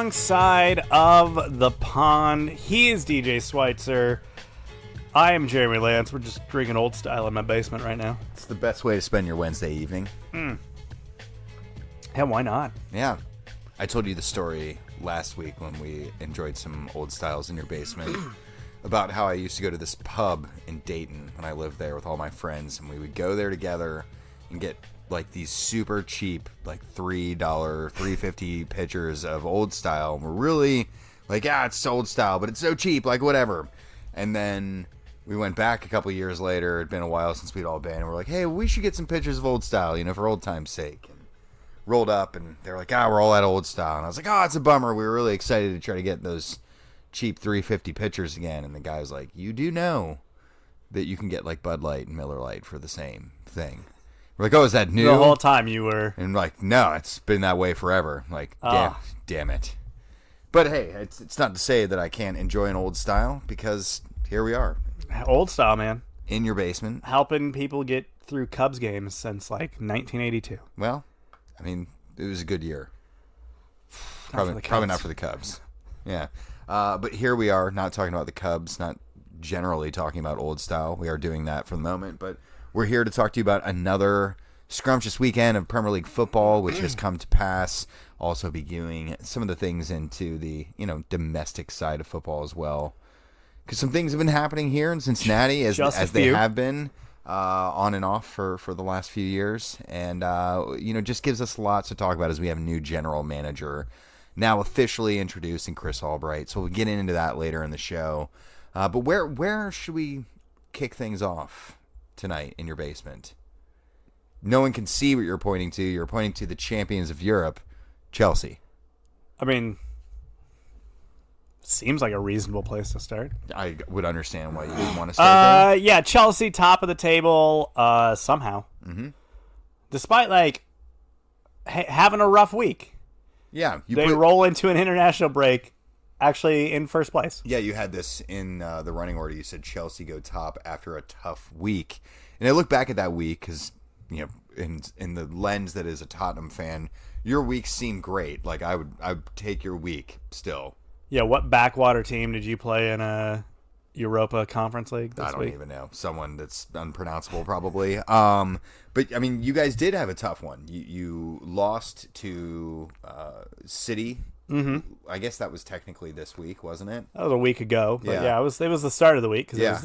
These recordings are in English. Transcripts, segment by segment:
wrong side of the pond. He is DJ Schweitzer. I am Jeremy Lance. We're just drinking old style in my basement right now. It's the best way to spend your Wednesday evening. Yeah, why not? Yeah. I told you the story last week when we enjoyed some old styles in your basement about how I used to go to this pub in Dayton when I lived there with all my friends, and we would go there together and get like these super cheap, like $3, $3.50 pitchers of old style. And we're really like, it's old style, but it's so cheap, like whatever. And then we went back a couple years later. It'd been a while since we'd all been, and we're like, hey, we should get some pitchers of old style, for old time's sake. And rolled up, and they were like, we're all out of old style. And I was like, it's a bummer. We were really excited to try to get those cheap $3.50 pitchers again. And the guy was like, you do know that you can get like Bud Light and Miller Lite for the same thing. We're like, is that new? The whole time you were. And like, no, it's been that way forever. Like, damn it. But hey, it's not to say that I can't enjoy an old style, because here we are. Old style, man. In your basement. Helping people get through Cubs games since like 1982. Well, I mean, it was a good year. Probably not for the Cubs. Yeah. But here we are, not talking about the Cubs, not generally talking about old style. We are doing that for the moment, but we're here to talk to you about another scrumptious weekend of Premier League football, which has come to pass. Also be viewing some of the things into the, domestic side of football as well. Because some things have been happening here in Cincinnati, as they have been on and off for the last few years. And, just gives us lots to talk about as we have a new general manager now officially introduced in Chris Albright. So we'll get into that later in the show. But where should we kick things off tonight in your basement? No one can see what you're pointing to. You're pointing to the champions of Europe, Chelsea. I mean, seems like a reasonable place to start. I would understand why you would want to start there. Yeah, Chelsea, top of the table, somehow. Mm-hmm. Despite, having a rough week. Yeah. They roll into an international break, actually in first place. Yeah, you had this in the running order. You said Chelsea go top after a tough week. And I look back at that week because, in the lens that is a Tottenham fan, your week seemed great. Like, I would take your week still. Yeah, what backwater team did you play in a Europa Conference League this week? I don't even know. Someone that's unpronounceable, probably. But, I mean, you guys did have a tough one. You lost to City. Mm-hmm. I guess that was technically this week, wasn't it? That was a week ago. But it was the start of the week. Yeah.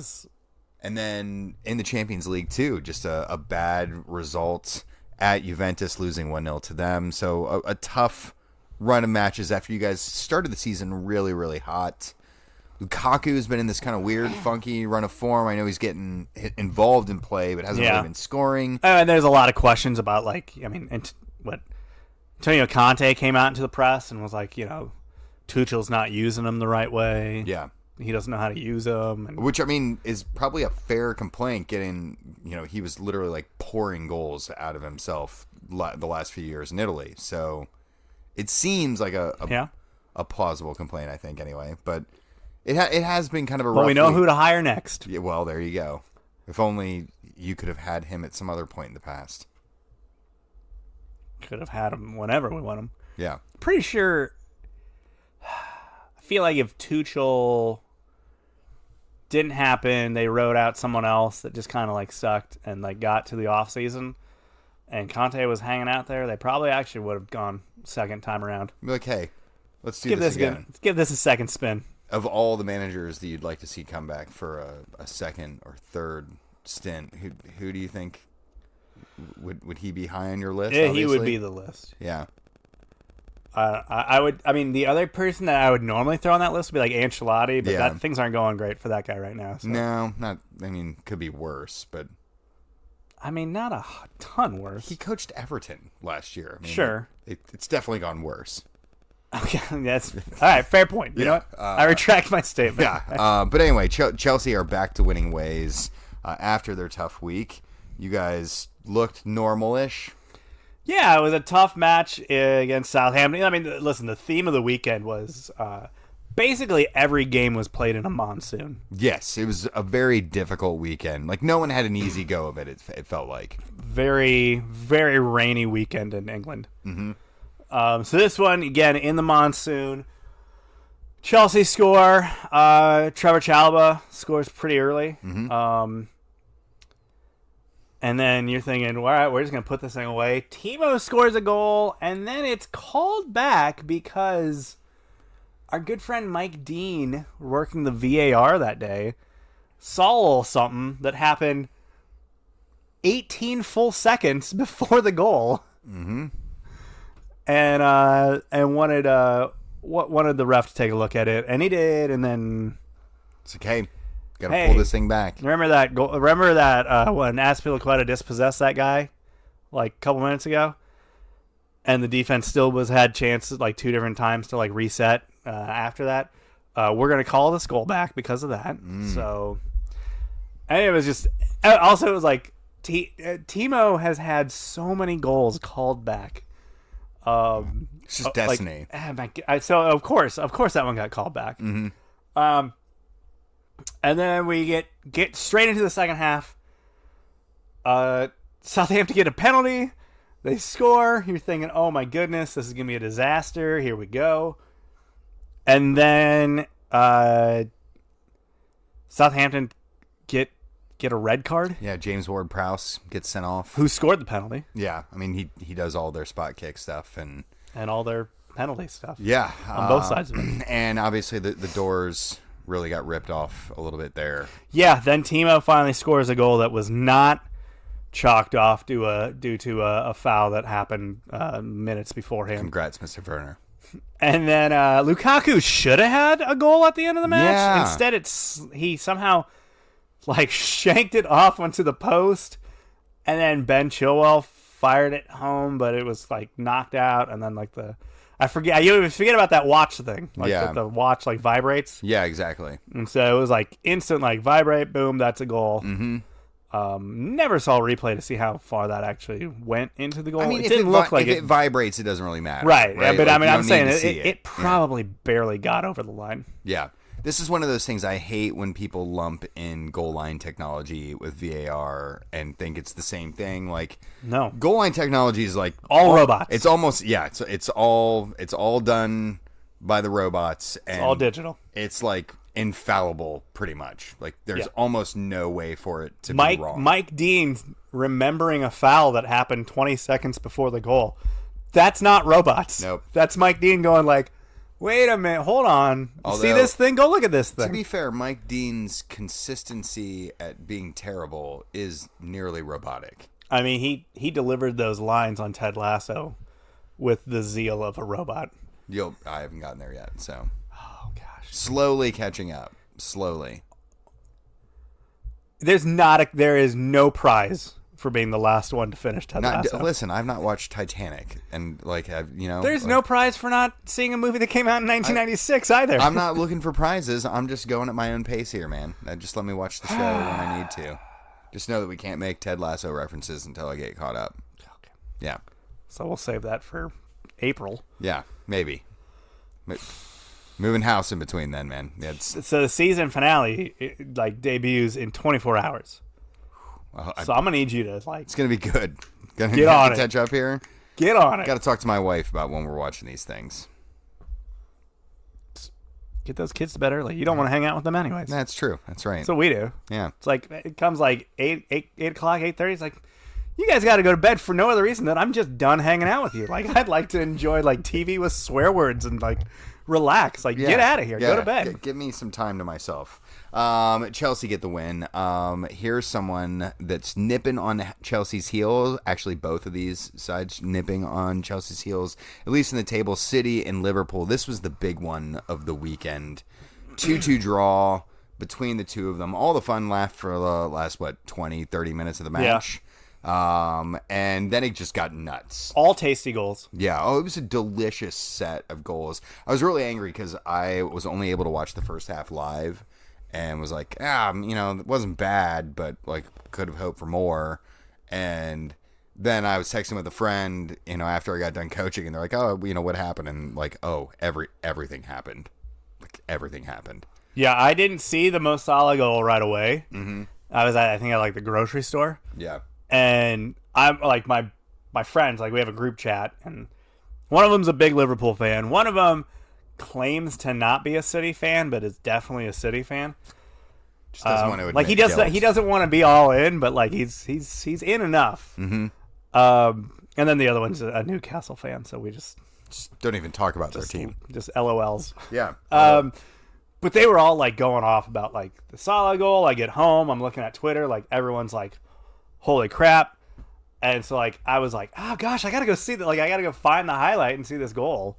And then in the Champions League, too, just a bad result at Juventus, losing 1-0 to them. So a tough run of matches after you guys started the season really, really hot. Lukaku's been in this kind of weird, funky run of form. I know he's getting involved in play, but hasn't really been scoring. And there's a lot of questions about, Antonio Conte came out into the press and was like, Tuchel's not using him the right way. Yeah. He doesn't know how to use them. Which, I mean, is probably a fair complaint, getting, he was literally, pouring goals out of himself the last few years in Italy. So it seems like a plausible complaint, I think, anyway. But it has been kind of a rough we know week. Who to hire next. Yeah, well, there you go. If only you could have had him at some other point in the past. Could have had him whenever we want him. Yeah. Pretty sure. I feel like if Tuchel didn't happen, they wrote out someone else that just kind of sucked and got to the off season, and Conte was hanging out there, they probably actually would have gone second time around. Be like, hey, let's do this again. Let's give this a second spin. Of all the managers that you'd like to see come back for a second or third stint, who do you think would he be high on your list? Yeah, obviously? He would be the list. Yeah. I would. I mean, the other person that I would normally throw on that list would be Ancelotti, but things aren't going great for that guy right now. So. No, not. I mean, could be worse, but. I mean, not a ton worse. He coached Everton last year. I mean, sure, it's definitely gone worse. Okay, that's all right. Fair point. You know what? I retract my statement. Yeah. But anyway, Chelsea are back to winning ways after their tough week. You guys looked normal-ish. Yeah, it was a tough match against Southampton. I mean, listen, the theme of the weekend was basically every game was played in a monsoon. Yes, it was a very difficult weekend. No one had an easy go of it, it felt like. Very, very rainy weekend in England. Mm-hmm. So this one, again, in the monsoon. Chelsea score. Trevor Chalobah scores pretty early. And then you're thinking, all right, we're just going to put this thing away. Timo scores a goal, and then it's called back because our good friend Mike Dean, working the VAR that day, saw a little something that happened 18 full seconds before the goal. And wanted the ref to take a look at it, and he did, and then it's okay. Gotta pull this thing back. Remember that goal? Remember that when Azpilicueta dispossessed that guy like a couple minutes ago, and the defense still had chances like 2 different times to like reset after that. We're gonna call this goal back because of that. So, and it was just also it was like Timo has had so many goals called back. It's just destiny. So of course that one got called back. And then we get straight into the second half. Southampton get a penalty. They score. You're thinking, oh my goodness, this is gonna be a disaster. Here we go. And then Southampton get a red card. Yeah, James Ward-Prowse gets sent off. Who scored the penalty? Yeah, I mean he does all their spot kick stuff and all their penalty stuff. Yeah, on both sides of it. And obviously the doors really got ripped off a little bit there. Yeah, then Timo finally scores a goal that was not chalked off due to a foul that happened minutes beforehand. Congrats, Mr. Werner. And then Lukaku should have had a goal at the end of the match. Yeah. Instead, he somehow like shanked it off onto the post, and then Ben Chilwell fired it home, but it was like knocked out. And then like I forget about that watch thing. Like the watch like vibrates. Yeah, exactly. And so it was like instant like vibrate, boom, that's a goal. Never saw a replay to see how far that actually went into the goal. I mean, it didn't look like if it vibrates, it doesn't really matter. Right. Yeah, but like, I mean, I'm saying it probably barely got over the line. Yeah. This is one of those things I hate when people lump in goal line technology with VAR and think it's the same thing. Like, no, goal line technology is like all robots. It's almost it's all done by the robots. And it's all digital. It's like infallible, pretty much. Like there's almost no way for it to be wrong. Mike Dean remembering a foul that happened 20 seconds before the goal. That's not robots. Nope. That's Mike Dean going like, wait a minute, hold on. See this thing? Go look at this thing. To be fair, Mike Dean's consistency at being terrible is nearly robotic. I mean, he delivered those lines on Ted Lasso with the zeal of a robot. I haven't gotten there yet, so. Oh, gosh. Slowly catching up. Slowly. There is no prize for being the last one to finish Ted Lasso. Listen, I've not watched Titanic, and there's no prize for not seeing a movie that came out in 1996 either. I'm not looking for prizes. I'm just going at my own pace here, man. Just let me watch the show when I need to. Just know that we can't make Ted Lasso references until I get caught up. Okay. Yeah. So we'll save that for April. Yeah, maybe. Moving house in between then, man. So the season finale debuts in 24 hours. Well, so I'm gonna need you to It's gonna be good. Gonna get on it. Catch up here. Get on it. Got to talk to my wife about when we're watching these things. Get those kids to bed early. You don't want to hang out with them anyways. That's true. That's right. That's what we do. Yeah. It's like it comes like 8 o'clock, 8:30. It's like you guys got to go to bed for no other reason than I'm just done hanging out with you. Like I'd like to enjoy like TV with swear words and like relax. Like get out of here. Go to bed. Give me some time to myself. Chelsea get the win. Here's someone that's nipping on Chelsea's heels. Actually, both of these sides nipping on Chelsea's heels, at least in the table. City and Liverpool. This was the big one of the weekend. 2-2 draw between the two of them. All the fun left for the last, 20, 30 minutes of the match. And then it just got nuts. All tasty goals. Yeah. Oh, it was a delicious set of goals. I was really angry because I was only able to watch the first half live. And was like, it wasn't bad, but like could have hoped for more. And then I was texting with a friend, after I got done coaching, and they're like, oh, what happened? And like, oh, everything happened. Like everything happened. Yeah, I didn't see the Mo Salah goal right away. Mm-hmm. I think at the grocery store. Yeah. And I'm like my friends, like we have a group chat, and One of them's a big Liverpool fan. One of them claims to not be a City fan, but is definitely a City fan. Just doesn't want to admit like he doesn't want to be all in, but like he's in enough. Mm-hmm. And then the other one's a Newcastle fan, so we just don't even talk about their team. Just LOLs. Yeah. But they were all like going off about like the Salah goal. I get home, I'm looking at Twitter, like everyone's like, "Holy crap!" And so like I was like, "Oh gosh, I gotta go see that. Like I gotta go find the highlight and see this goal."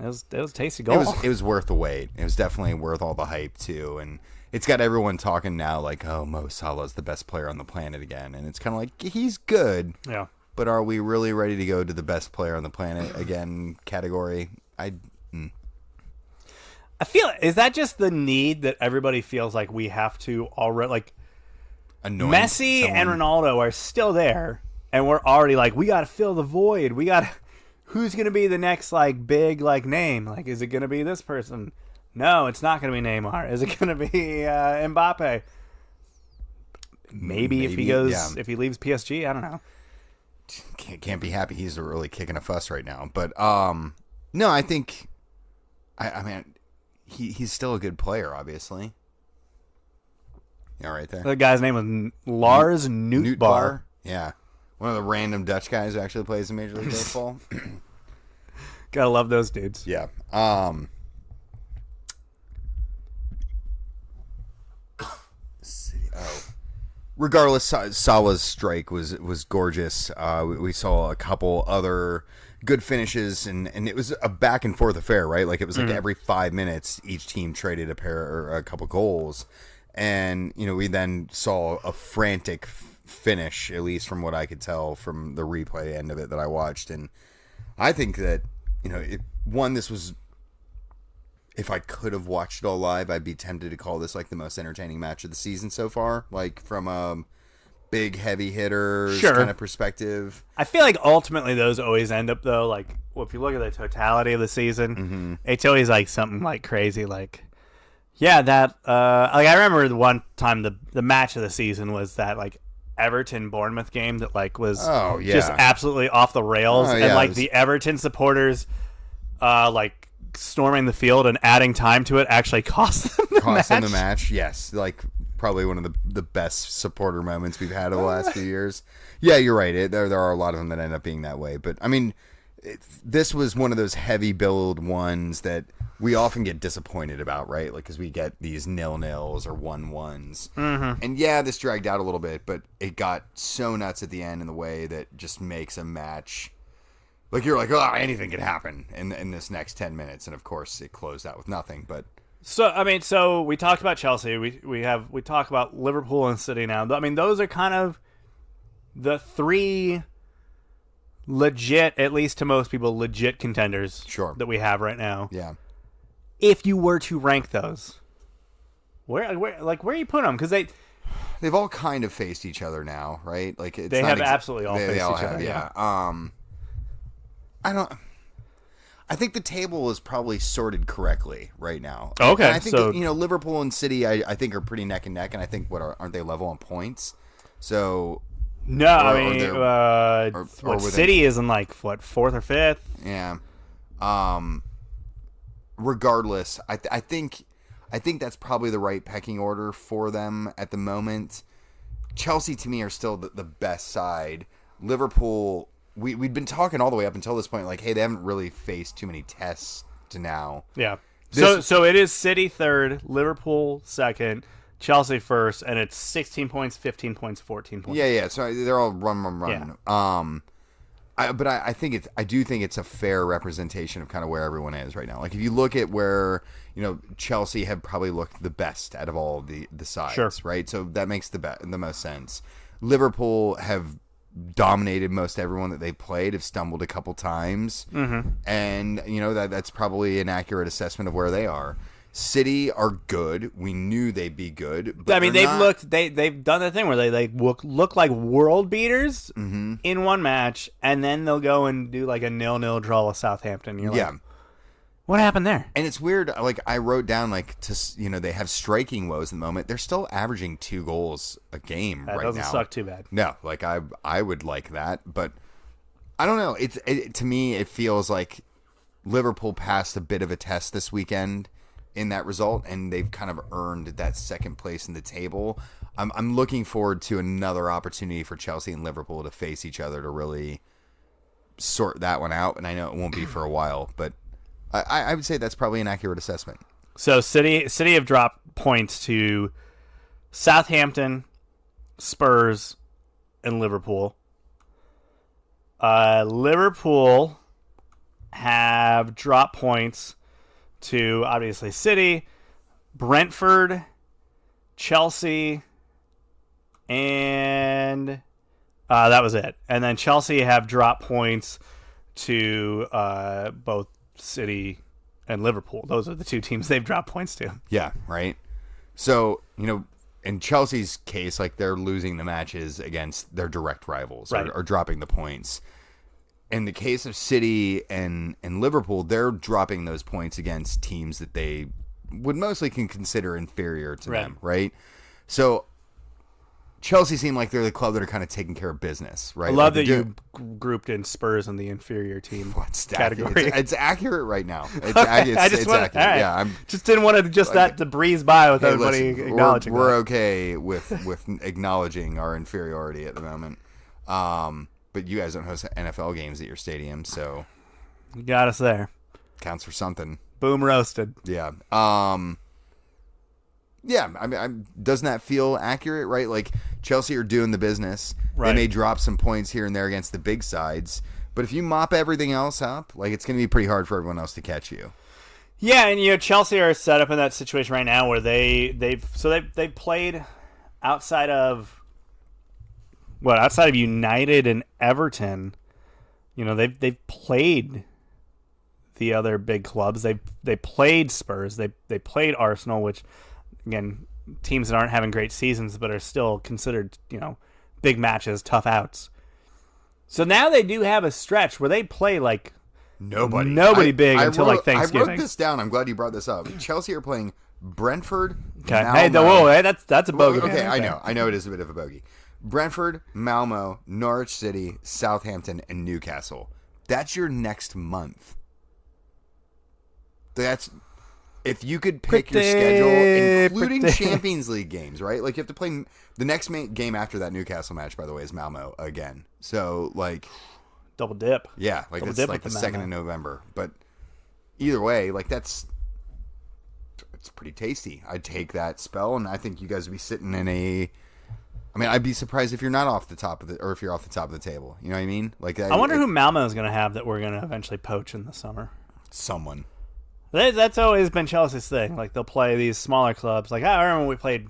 It was a tasty goal. It was worth the wait. It was definitely worth all the hype too, and it's got everyone talking now like, "Oh, Mo Salah's the best player on the planet again," and it's kind of like he's good. Yeah. But are we really ready to go to the best player on the planet again category? I feel, is that just the need that everybody feels like we have to already, like Messi and Ronaldo are still there, and we're already like, we got to fill the void. Who's going to be the next like big like name? Like, is it going to be this person? No, it's not going to be Neymar. Is it going to be Mbappe? Maybe if he goes, if he leaves PSG, I don't know. Can't be happy he's really kicking a fuss right now. But no, I think I mean he's still a good player, obviously. Yeah, right there. The guy's name was Lars Nootbaar. Yeah. One of the random Dutch guys who actually plays in Major League Baseball. Gotta love those dudes. Yeah. Regardless, Salah's strike was gorgeous. We saw a couple other good finishes, and it was a back and forth affair, right? Like it was like every 5 minutes, each team traded a couple goals, and we then saw a frantic finish, at least from what I could tell from the replay end of it that I watched, and I think that this was. If I could have watched it all live, I'd be tempted to call this like the most entertaining match of the season so far, like from a big heavy hitters kind of perspective. I feel like ultimately those always end up though, like if you look at the totality of the season, it's always like something like crazy, like that. Like I remember the one time the match of the season was that like Everton Bournemouth game that like was just absolutely off the rails, and like the Everton supporters, like. Storming the field and adding time to it actually cost them the match. Yes, like probably one of the best supporter moments we've had over the last few years. Yeah, you're right. There are a lot of them that end up being that way. But I mean, this was one of those heavy build ones that we often get disappointed about, right? Like because we get these 0-0s or 1-1s, and this dragged out a little bit, but it got so nuts at the end in the way that just makes a match. Like you're like, anything could happen in this next 10 minutes, and of course it closed out with nothing. But so we talked about Chelsea. We talk about Liverpool and City now. I mean, those are kind of the three legit, at least to most people, legit contenders that we have right now. Yeah. If you were to rank those, where are you putting them? Because they've all kind of faced each other now, right? Like they have absolutely all faced each other. Yeah. I think the table is probably sorted correctly right now. Okay, and I think Liverpool and City, I think are pretty neck and neck, and I think aren't they level on points? So no, City is in like fourth or fifth? Yeah. Regardless, I think that's probably the right pecking order for them at the moment. Chelsea to me are still the best side. Liverpool. We'd been talking all the way up until this point, like, hey, they haven't really faced too many tests to now. Yeah. So it is City third, Liverpool second, Chelsea first, and it's 16 points, 15 points, 14 points. Yeah. So they're all run. Yeah. I do think it's a fair representation of kind of where everyone is right now. Like if you look at where Chelsea have probably looked the best out of all the sides, right? So that makes the most sense. Liverpool have dominated most everyone that they played, have stumbled a couple times, and that's probably an accurate assessment of where they are. City are good. We knew they'd be good. But I mean, they've done the thing where they look like world beaters in one match, and then they'll go and do like a 0-0 draw with Southampton. You're like, what happened there? And it's weird. Like I wrote down, they have striking woes at the moment. They're still averaging 2 goals a game right now. That doesn't suck too bad. No, like I would like that, but I don't know. To me, it feels like Liverpool passed a bit of a test this weekend in that result, and they've kind of earned that second place in the table. I'm looking forward to another opportunity for Chelsea and Liverpool to face each other to really sort that one out, and I know it won't be for a while, but I would say that's probably an accurate assessment. So City have dropped points to Southampton, Spurs, and Liverpool. Liverpool have dropped points to, obviously, City, Brentford, Chelsea, and that was it. And then Chelsea have dropped points to both City and Liverpool. Those are the two teams they've dropped points to. Yeah, right. So, in Chelsea's case, like, they're losing the matches against their direct rivals, right, or dropping the points. In the case of City and Liverpool, they're dropping those points against teams that they would mostly can consider inferior to them, right? So Chelsea seem like they're the club that are kind of taking care of business, right? I love that you grouped in Spurs in the inferior team category. It's accurate right now. It's accurate. Right. Yeah, I just didn't want to breeze by with everybody acknowledging we're okay with acknowledging our inferiority at the moment. But you guys don't host NFL games at your stadium, so you got us there. Counts for something. Boom roasted. Yeah. Yeah, I mean, doesn't that feel accurate, right? Like, Chelsea are doing the business. Right. They may drop some points here and there against the big sides, but if you mop everything else up, like, it's going to be pretty hard for everyone else to catch you. Yeah, and Chelsea are set up in that situation right now where they've played outside of United and Everton. They've played the other big clubs. They played Spurs. They played Arsenal, which, again, teams that aren't having great seasons but are still considered, big matches, tough outs. So now they do have a stretch where they play like nobody big until like Thanksgiving. I wrote this down. I'm glad you brought this up. Chelsea are playing Brentford. Okay. Hey, that's a bogey. Okay, I know it is a bit of a bogey. Brentford, Malmo, Norwich City, Southampton, and Newcastle. That's your next month. That's if you could pick your schedule, including Champions League games, right? Like, you have to play the next game after that Newcastle match, by the way, is Malmo again. So, like, double dip. Yeah, like it's like the 2nd of November. But either way, like, it's pretty tasty. I'd take that spell, and I think you guys would be sitting in a. I mean, I'd be surprised if you're not off the top of or if you're off the top of the table. You know what I mean? Like, I wonder who Malmo is going to have that we're going to eventually poach in the summer. Someone. That's always been Chelsea's thing. Like, they'll play these smaller clubs. Like, I remember when we played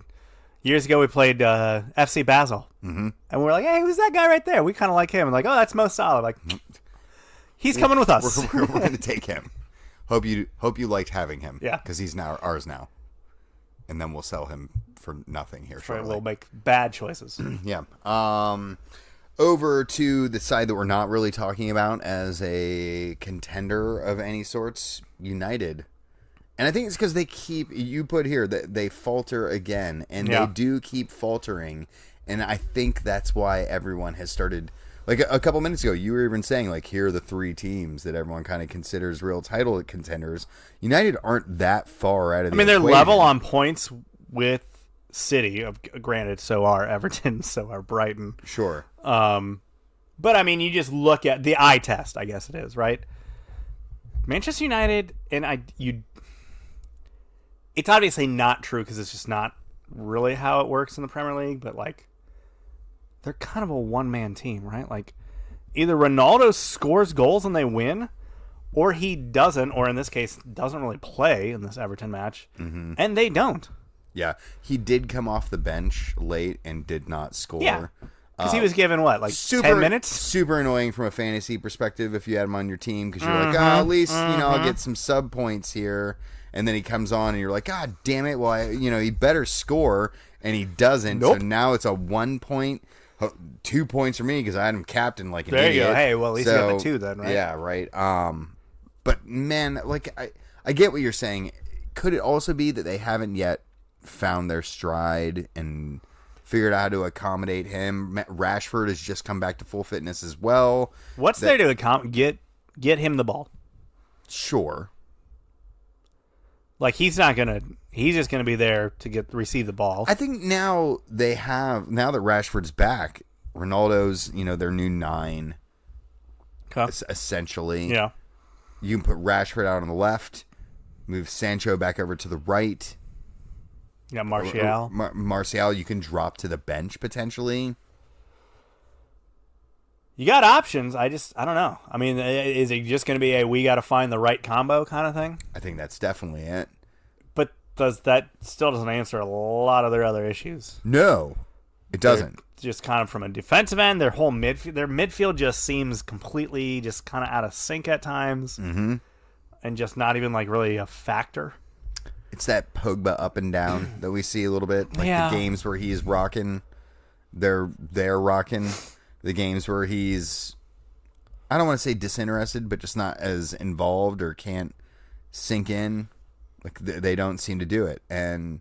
years ago. We played FC Basel, and we're like, "Hey, who's that guy right there?" We kind of like him. And like, "Oh, that's Mo Salah." Like, he's coming with us. We're going to take him. Hope you liked having him. Yeah, because he's now ours now, and then we'll sell him for nothing here. Right, we'll make bad choices. Yeah. Over to the side that we're not really talking about as a contender of any sorts, United. And I think it's because you put here that they falter again, and they do keep faltering. And I think that's why everyone has started, like a couple minutes ago, you were even saying, like, here are the three teams that everyone kind of considers real title contenders. United aren't that far out of the they're equation. level on points with City. Granted, so are Everton, so are Brighton. Sure. But I mean, you just look at the eye test, I guess it is, right? Manchester United, it's obviously not true because it's just not really how it works in the Premier League, but like, they're kind of a one-man team, right? Like, either Ronaldo scores goals and they win, or he doesn't, or in this case, doesn't really play in this Everton match, and they don't. Yeah, he did come off the bench late and did not score. Yeah, because he was given, 10 minutes? Super annoying from a fantasy perspective if you had him on your team, because you're like, at least, I'll get some sub points here. And then he comes on and you're like, God damn it, well, he better score, and he doesn't. Nope. So now it's a 1 point, 2 points for me because I had him captain like an idiot. There you go. Hey, well, at least you got the 2 then, right? Yeah, right. But, man, like, I get what you're saying. Could it also be that they haven't yet found their stride and figured out how to accommodate him. Rashford has just come back to full fitness as well. What's there to get him the ball? Sure. Like, he's just going to be there to receive the ball. I think now that Rashford's back, Ronaldo's, their new 9, essentially. Yeah. You can put Rashford out on the left, move Sancho back over to the right. You got Martial. Martial, you can drop to the bench, potentially. You got options. I don't know. I mean, is it just going to be we got to find the right combo kind of thing? I think that's definitely it. But that still doesn't answer a lot of their other issues? No, it doesn't. Just kind of from a defensive end, their midfield just seems completely just kind of out of sync at times, and just not even like really a factor. It's that Pogba up and down that we see a little bit, like the games where he's rocking, they're rocking. The games where he's, I don't want to say disinterested, but just not as involved or can't sink in. Like, they don't seem to do it. And,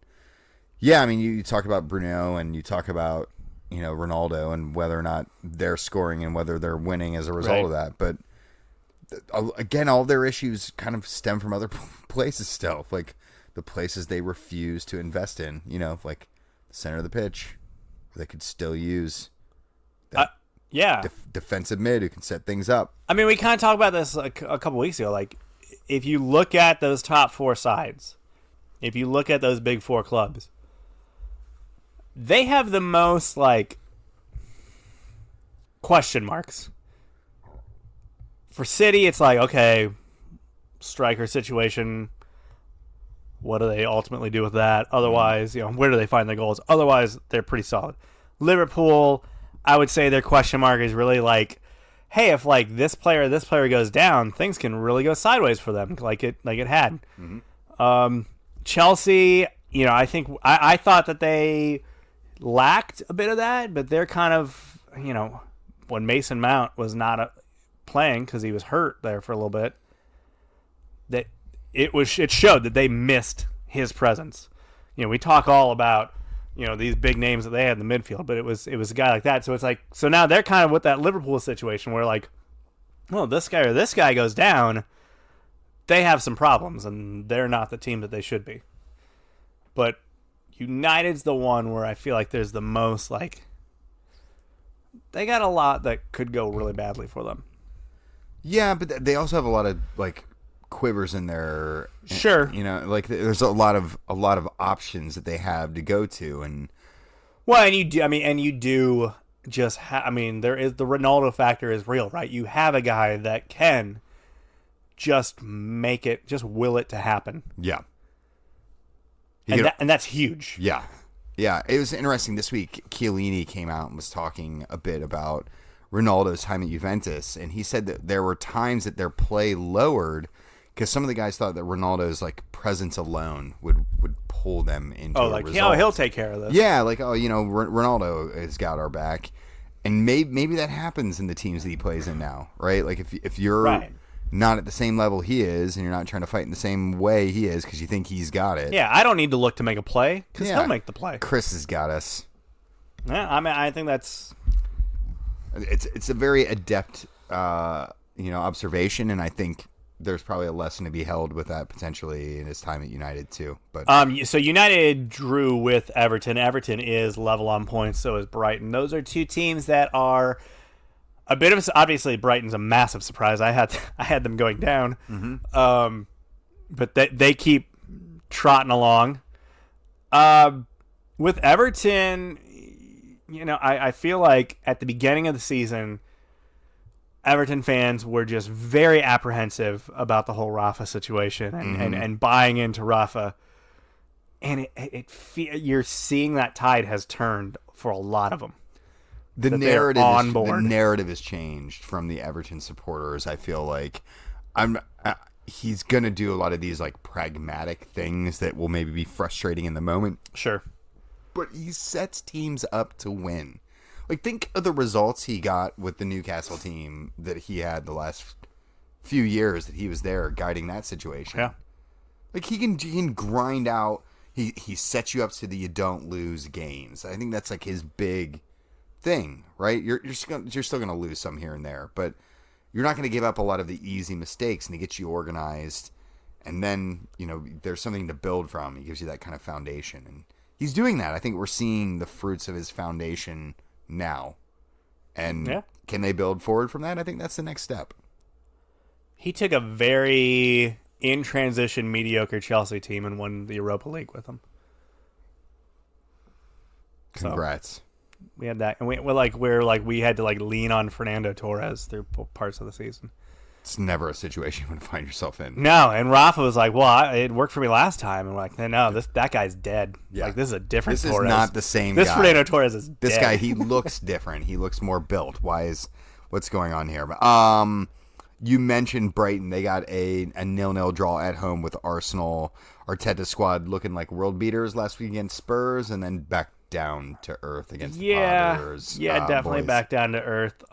yeah, I mean, you talk about Bruno and you talk about, Ronaldo and whether or not they're scoring and whether they're winning as a result of that. But, again, all their issues kind of stem from other places still. Like, the places they refuse to invest in, like the center of the pitch, they could still use defensive mid who can set things up. I mean, we kind of talked about this like a couple weeks ago. Like, if you look at those top 4 sides, if you look at those big 4 clubs, they have the most like question marks. For City, it's like, okay, striker situation. What do they ultimately do with that? Otherwise, where do they find their goals? Otherwise, they're pretty solid. Liverpool, I would say their question mark is really like, hey, if like this player goes down, things can really go sideways for them, like it had. Chelsea, I think I thought that they lacked a bit of that, but they're kind of, when Mason Mount was not playing because he was hurt there for a little bit, that it showed that they missed his presence. We talk all about these big names that they had in the midfield, but it was a guy like that. So it's like, so now they're kind of with that Liverpool situation where like, well, this guy or this guy goes down, they have some problems and they're not the team that they should be. But United's the one where I feel like there's the most like, they got a lot that could go really badly for them. Yeah, but they also have a lot of like quivers in there. Sure. Like there's a lot of options that they have to go to, and you do just there is the Ronaldo factor is real, right? You have a guy that can just will it to happen. Yeah. And that's huge. Yeah. Yeah, it was interesting this week. Chiellini came out and was talking a bit about Ronaldo's time at Juventus, and he said that there were times that their play lowered because some of the guys thought that Ronaldo's like presence alone would pull them into a result. He'll take care of this. Yeah, like Ronaldo has got our back, and maybe that happens in the teams that he plays in now, right? Like if you're not at the same level he is, and you're not trying to fight in the same way he is because you think he's got it. Yeah, I don't need to look to make a play because he'll make the play. Chris has got us. Yeah, I think that's. It's a very adept, observation, and I think there's probably a lesson to be held with that potentially in his time at United too. But so United drew with Everton. Everton is level on points, so is Brighton. Those are two teams that are a bit of obviously Brighton's a massive surprise. I had them going down, but they keep trotting along. With Everton. I feel like at the beginning of the season, Everton fans were just very apprehensive about the whole Rafa situation and buying into Rafa. And you're seeing that tide has turned for a lot of them. The narrative has changed from the Everton supporters. I feel like he's going to do a lot of these like pragmatic things that will maybe be frustrating in the moment. Sure. But he sets teams up to win. Like, think of the results he got with the Newcastle team that he had the last few years that he was there guiding that situation. Yeah. Like, he can grind out. he sets you up so that you don't lose games. I think that's like his big thing, right? You're still gonna lose some here and there, but you're not gonna give up a lot of the easy mistakes, and he gets you organized, and then there's something to build from. He gives you that kind of foundation, and he's doing that. I think we're seeing the fruits of his foundation now, and can they build forward from that? I think that's the next step. He took a very in transition mediocre Chelsea team and won the Europa League with them. Congrats. So, we had that, and we had to lean on Fernando Torres through parts of the season. It's never a situation you want to find yourself in. No, and Rafa was like, "Well, it worked for me last time," and we're like, "No, that guy's dead. Yeah. Like, this is a different This Torres. is not the same This guy. Fernando Torres is This dead. guy, he looks different. He looks more built. What's going on here? You mentioned Brighton. They got a 0-0 draw at home with Arsenal. Arteta's squad looking like world beaters last week against Spurs, and then back down to earth against the Potters. Yeah, definitely boys. back down to earth.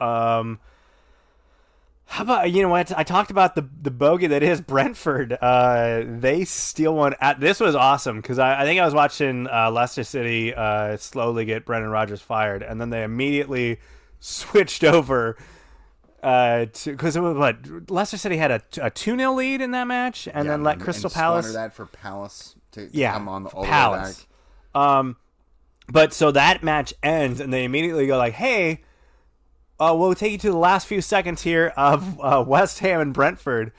How about, what? I talked about the bogey that is Brentford. They steal one. This was awesome because I think I was watching Leicester City slowly get Brendan Rodgers fired, and then they immediately switched over because it was Leicester City had a 2-0 lead in that match, and then let Crystal Palace that for Palace to come on all Palace. the way back. But so that match ends, and they immediately go like, "Hey, we'll take you to the last few seconds here of West Ham and Brentford."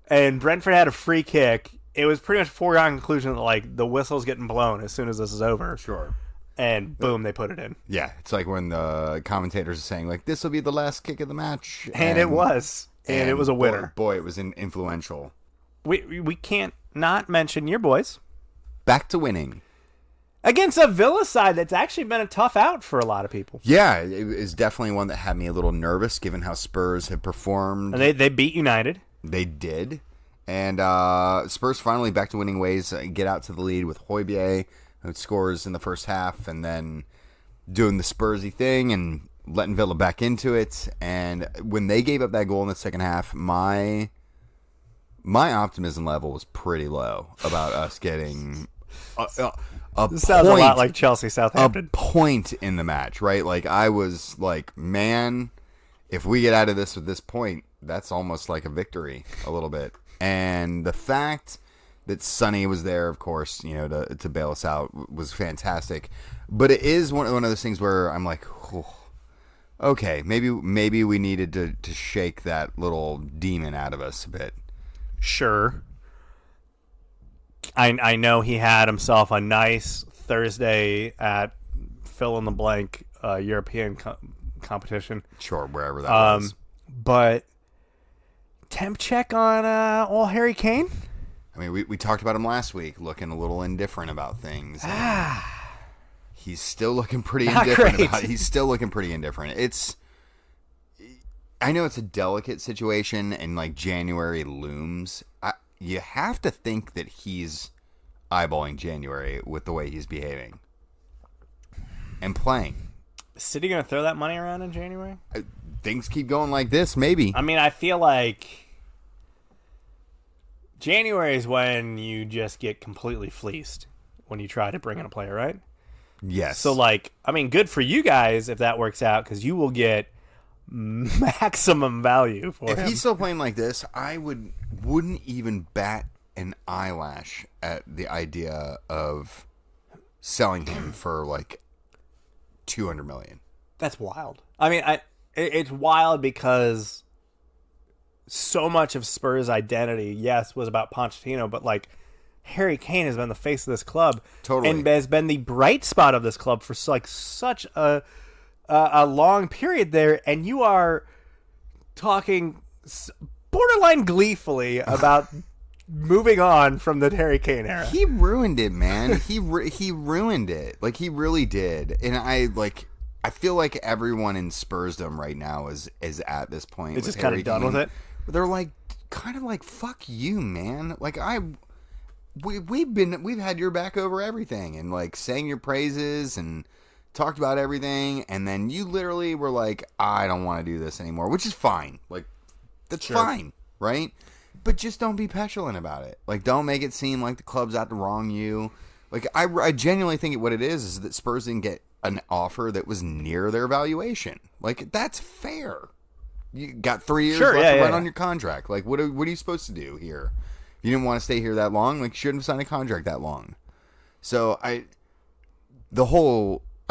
And Brentford had a free kick. It was pretty much a foregone conclusion that the whistle's getting blown as soon as this is over. Sure. And boom, they put it in. Yeah, it's like when the commentators are saying this will be the last kick of the match, and it was, and it was a winner. Boy, it was influential. We can't not mention your boys Back to winning. against a Villa side that's actually been a tough out for a lot of people. Yeah, it is definitely one that had me a little nervous given how Spurs have performed. And they beat United. They did. And Spurs finally back to winning ways, get out to the lead with Højbjerg, who scores in the first half, and then doing the Spursy thing and letting Villa back into it. And when they gave up that goal in the second half, my optimism level was pretty low about us getting This sounds a lot like Chelsea Southampton. A point in the match, right? I was like, man, if we get out of this with this point, that's almost like a victory a little bit. And the fact that Sonny was there, of course, to bail us out was fantastic. But it is one of those things where I'm like, okay, maybe we needed to shake that little demon out of us a bit. Sure. I know he had himself a nice Thursday at fill in the blank European competition. Sure, wherever that was. But temp check on old Harry Kane. I mean, we talked about him last week, looking a little indifferent about things. He's still looking pretty indifferent about it. He's still looking pretty indifferent. I know it's a delicate situation, and January looms. You have to think that he's eyeballing January with the way he's behaving and playing. Is City going to throw that money around in January? Things keep going like this, maybe. I mean, I feel like January is when you just get completely fleeced when you try to bring in a player, right? Yes. So, good for you guys if that works out, because you will get maximum value for him. If he's still playing like this, I wouldn't even bat an eyelash at the idea of selling him for $200 million. That's wild. I mean, it's wild because so much of Spurs' identity, yes, was about Pochettino, but Harry Kane has been the face of this club, totally, and has been the bright spot of this club for such a long period there, and you are talking borderline gleefully about moving on from the Harry Kane era. He ruined it, man. He ruined it. He really did. And I feel like everyone in Spursdom right now is at this point. It's just kind of done with it. They're kind of fuck you, man. We've had your back over everything and sang your praises and talked about everything, and then you literally were like, I don't want to do this anymore, which is fine. That's fine, right? But just don't be petulant about it. Don't make it seem like the club's out to wrong you. Like, I genuinely think what it is that Spurs didn't get an offer that was near their valuation. Like, that's fair. You got 3 years left to run on your contract. Like, what are you supposed to do here? If you didn't want to stay here that long, like, you shouldn't have signed a contract that long. So,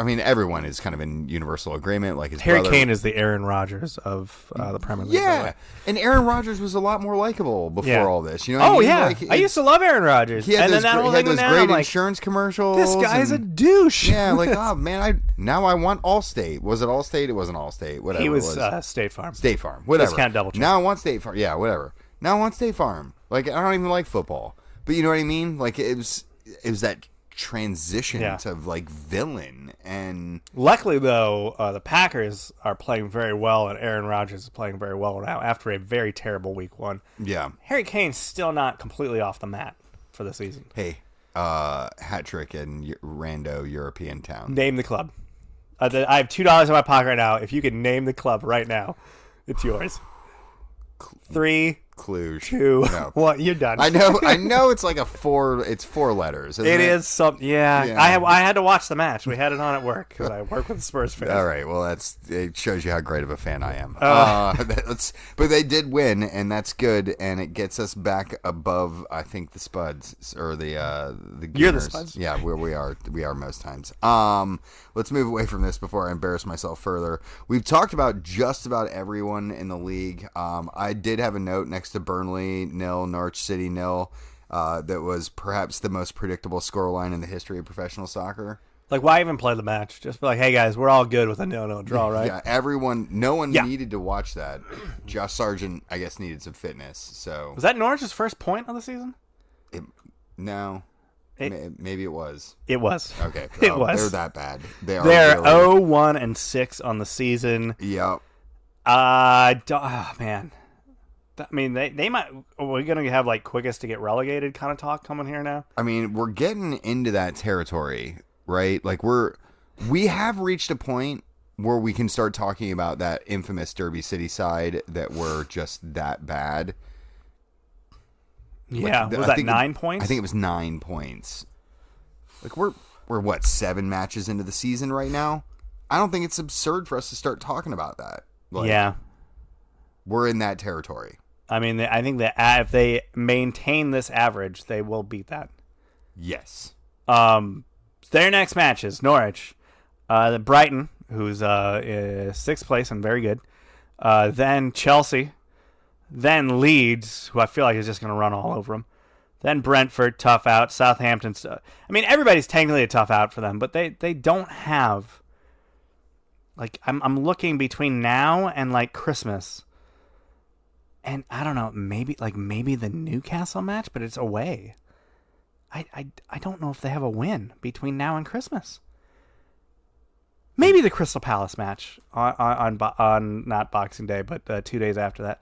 everyone is kind of in universal agreement. Like, his Harry brother, Kane is the Aaron Rodgers of the Premier League. Yeah, and Aaron Rodgers was a lot more likable before all this. You know what I mean? Yeah. Like, I used to love Aaron Rodgers. He had and those great insurance commercials. This guy's a douche. Yeah, like, oh, man, I want Allstate. Was it Allstate? It wasn't Allstate. Whatever. He was it was. State Farm. State Farm. Whatever. Discount double check. Now I want State Farm. Yeah, whatever. Now I want State Farm. Like, I don't even like football. But you know what I mean? Like, it was that transition to like villain. And luckily though, the Packers are playing very well, and Aaron Rodgers is playing very well now after a very terrible week 1. Yeah, Harry Kane's still not completely off the mat for the season. Hey, hat trick in rando European town. Name the club. I have $2 in my pocket right now. If you could name the club right now, it's yours. 3, Cluj. 2, No. 1. You're done. I know. It's like it's 4 letters. It is something. Yeah. I had to watch the match. We had it on at work because I work with Spurs fans. All right. Well, it shows you how great of a fan I am. But they did win, and that's good, and it gets us back above, I think, the Spuds or the Gunners. You're the Spuds. Yeah, where we are most times. Let's move away from this before I embarrass myself further. We've talked about just about everyone in the league. I did have a note next to Burnley 0, Norwich City 0. That was perhaps the most predictable scoreline in the history of professional soccer. Like, why even play the match? Just be like, hey guys, we're all good with a 0-0 draw, right? Yeah, no one needed to watch that. Josh Sargent, I guess, needed some fitness. So was that Norwich's first point of the season? No. Maybe it was. It was. Okay. It was. They're that bad. They're 0-1-6 on the season. Yep. Oh, man. I mean, they might. We're going to have like quickest to get relegated kind of talk coming here now. I mean, we're getting into that territory, right? Like we have reached a point where we can start talking about that infamous Derby City side that were just that bad. Yeah, was that 9 points? I think it was 9 points. Like we're what, 7 matches into the season right now? I don't think it's absurd for us to start talking about that. Like, yeah, we're in that territory. I mean, I think that if they maintain this average, they will beat that. Yes. Their next match is Norwich, Brighton, who's 6th place and very good. Then Chelsea. Then Leeds, who I feel like is just going to run all over them. Then Brentford, tough out. Southampton. I mean, everybody's technically a tough out for them, but they don't have. Like, I'm looking between now and like Christmas, and I don't know, maybe the Newcastle match, but it's away. I don't know if they have a win between now and Christmas. Maybe the Crystal Palace match on not Boxing Day, but 2 days after that.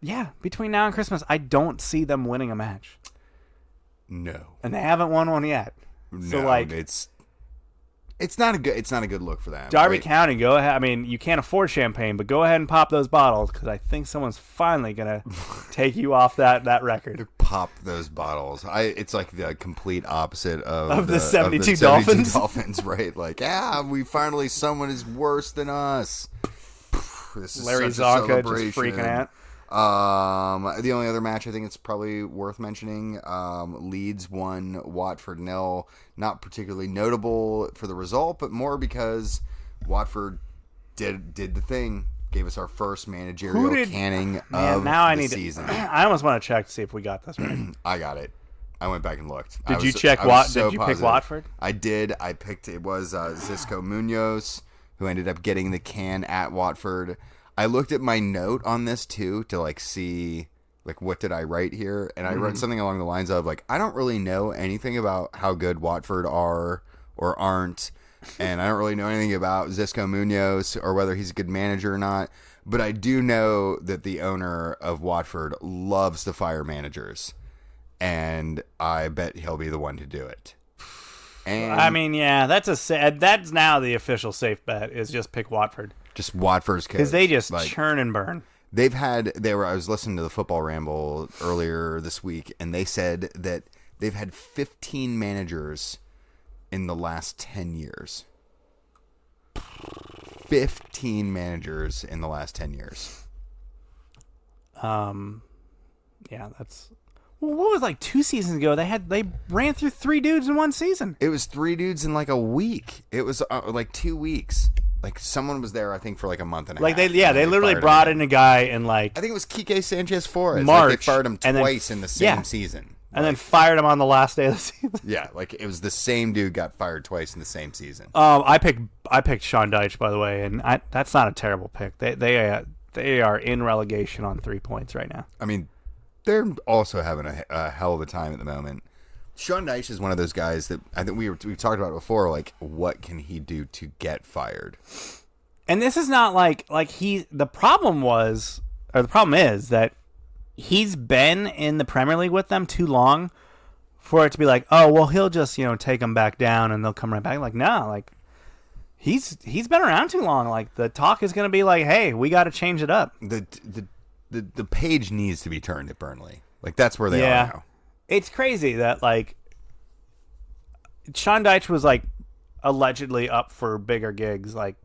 Yeah, between now and Christmas, I don't see them winning a match. No, and they haven't won one yet. No, so like, it's not a good look for them. Derby County, go ahead. I mean, you can't afford champagne, but go ahead and pop those bottles because I think someone's finally gonna take you off that record. Pop those bottles. It's like the complete opposite of the 72 Dolphins. Dolphins, right? Like, someone is worse than us. This is Larry such a Zonka celebration. just freaking out. The only other match I think it's probably worth mentioning, Leeds 1, Watford 0. Not particularly notable for the result, but more because Watford did the thing. Gave us our first managerial canning of the season. I almost want to check to see if we got this right. I got it. I went back and looked. Did you pick Watford? I did. I picked, it was Xisco Munoz, who ended up getting the can at Watford. I looked at my note on this too to like see like what did I write here, and I wrote something along the lines of like, I don't really know anything about how good Watford are or aren't, and I don't really know anything about Xisco Munoz or whether he's a good manager or not, but I do know that the owner of Watford loves to fire managers, and I bet he'll be the one to do it. And I mean, yeah, that's now the official safe bet is just pick Watford. Just Watford's coach. Because they just churn and burn. I was listening to the Football Ramble earlier this week, and they said that They've had 15 managers in the last 10 years. 15 managers in the last 10 years. Yeah, that's... Well, what was like 2 seasons ago? They ran through 3 dudes in one season. It was 3 dudes in like a week. It was like 2 weeks. Like someone was there, I think, for like a month and a half. They literally brought in a guy in like... I think it was Kike Sanchez Flores. March. Like they fired him twice in the same season. And then fired him on the last day of the season. Yeah, like it was the same dude got fired twice in the same season. I picked Sean Deitch, by the way, and that's not a terrible pick. They are in relegation on 3 points right now. I mean, they're also having a hell of a time at the moment. Sean Deitch is one of those guys that I think we've talked about before. Like, what can he do to get fired? And this is not like the problem is that he's been in the Premier League with them too long for it to be like, oh, well, he'll just, take them back down and they'll come right back. Like, no, like he's been around too long. Like the talk is going to be like, hey, we got to change it up. The page needs to be turned at Burnley. Like that's where they are now. It's crazy that like Sean Deitch was like allegedly up for bigger gigs like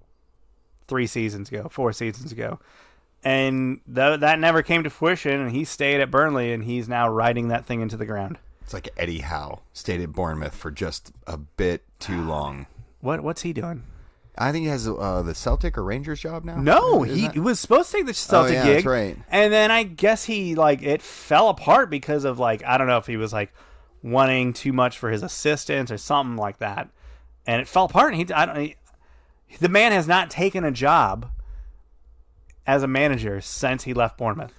4 seasons ago. And that never came to fruition, and he stayed at Burnley, and he's now riding that thing into the ground. It's like Eddie Howe stayed at Bournemouth for just a bit too long. What's he doing? I think he has the Celtic or Rangers job now. No, he was supposed to take the Celtic gig. That's right. And then I guess he it fell apart because of I don't know if he was wanting too much for his assistants or something like that, and it fell apart. And the man has not taken a job as a manager since he left Bournemouth.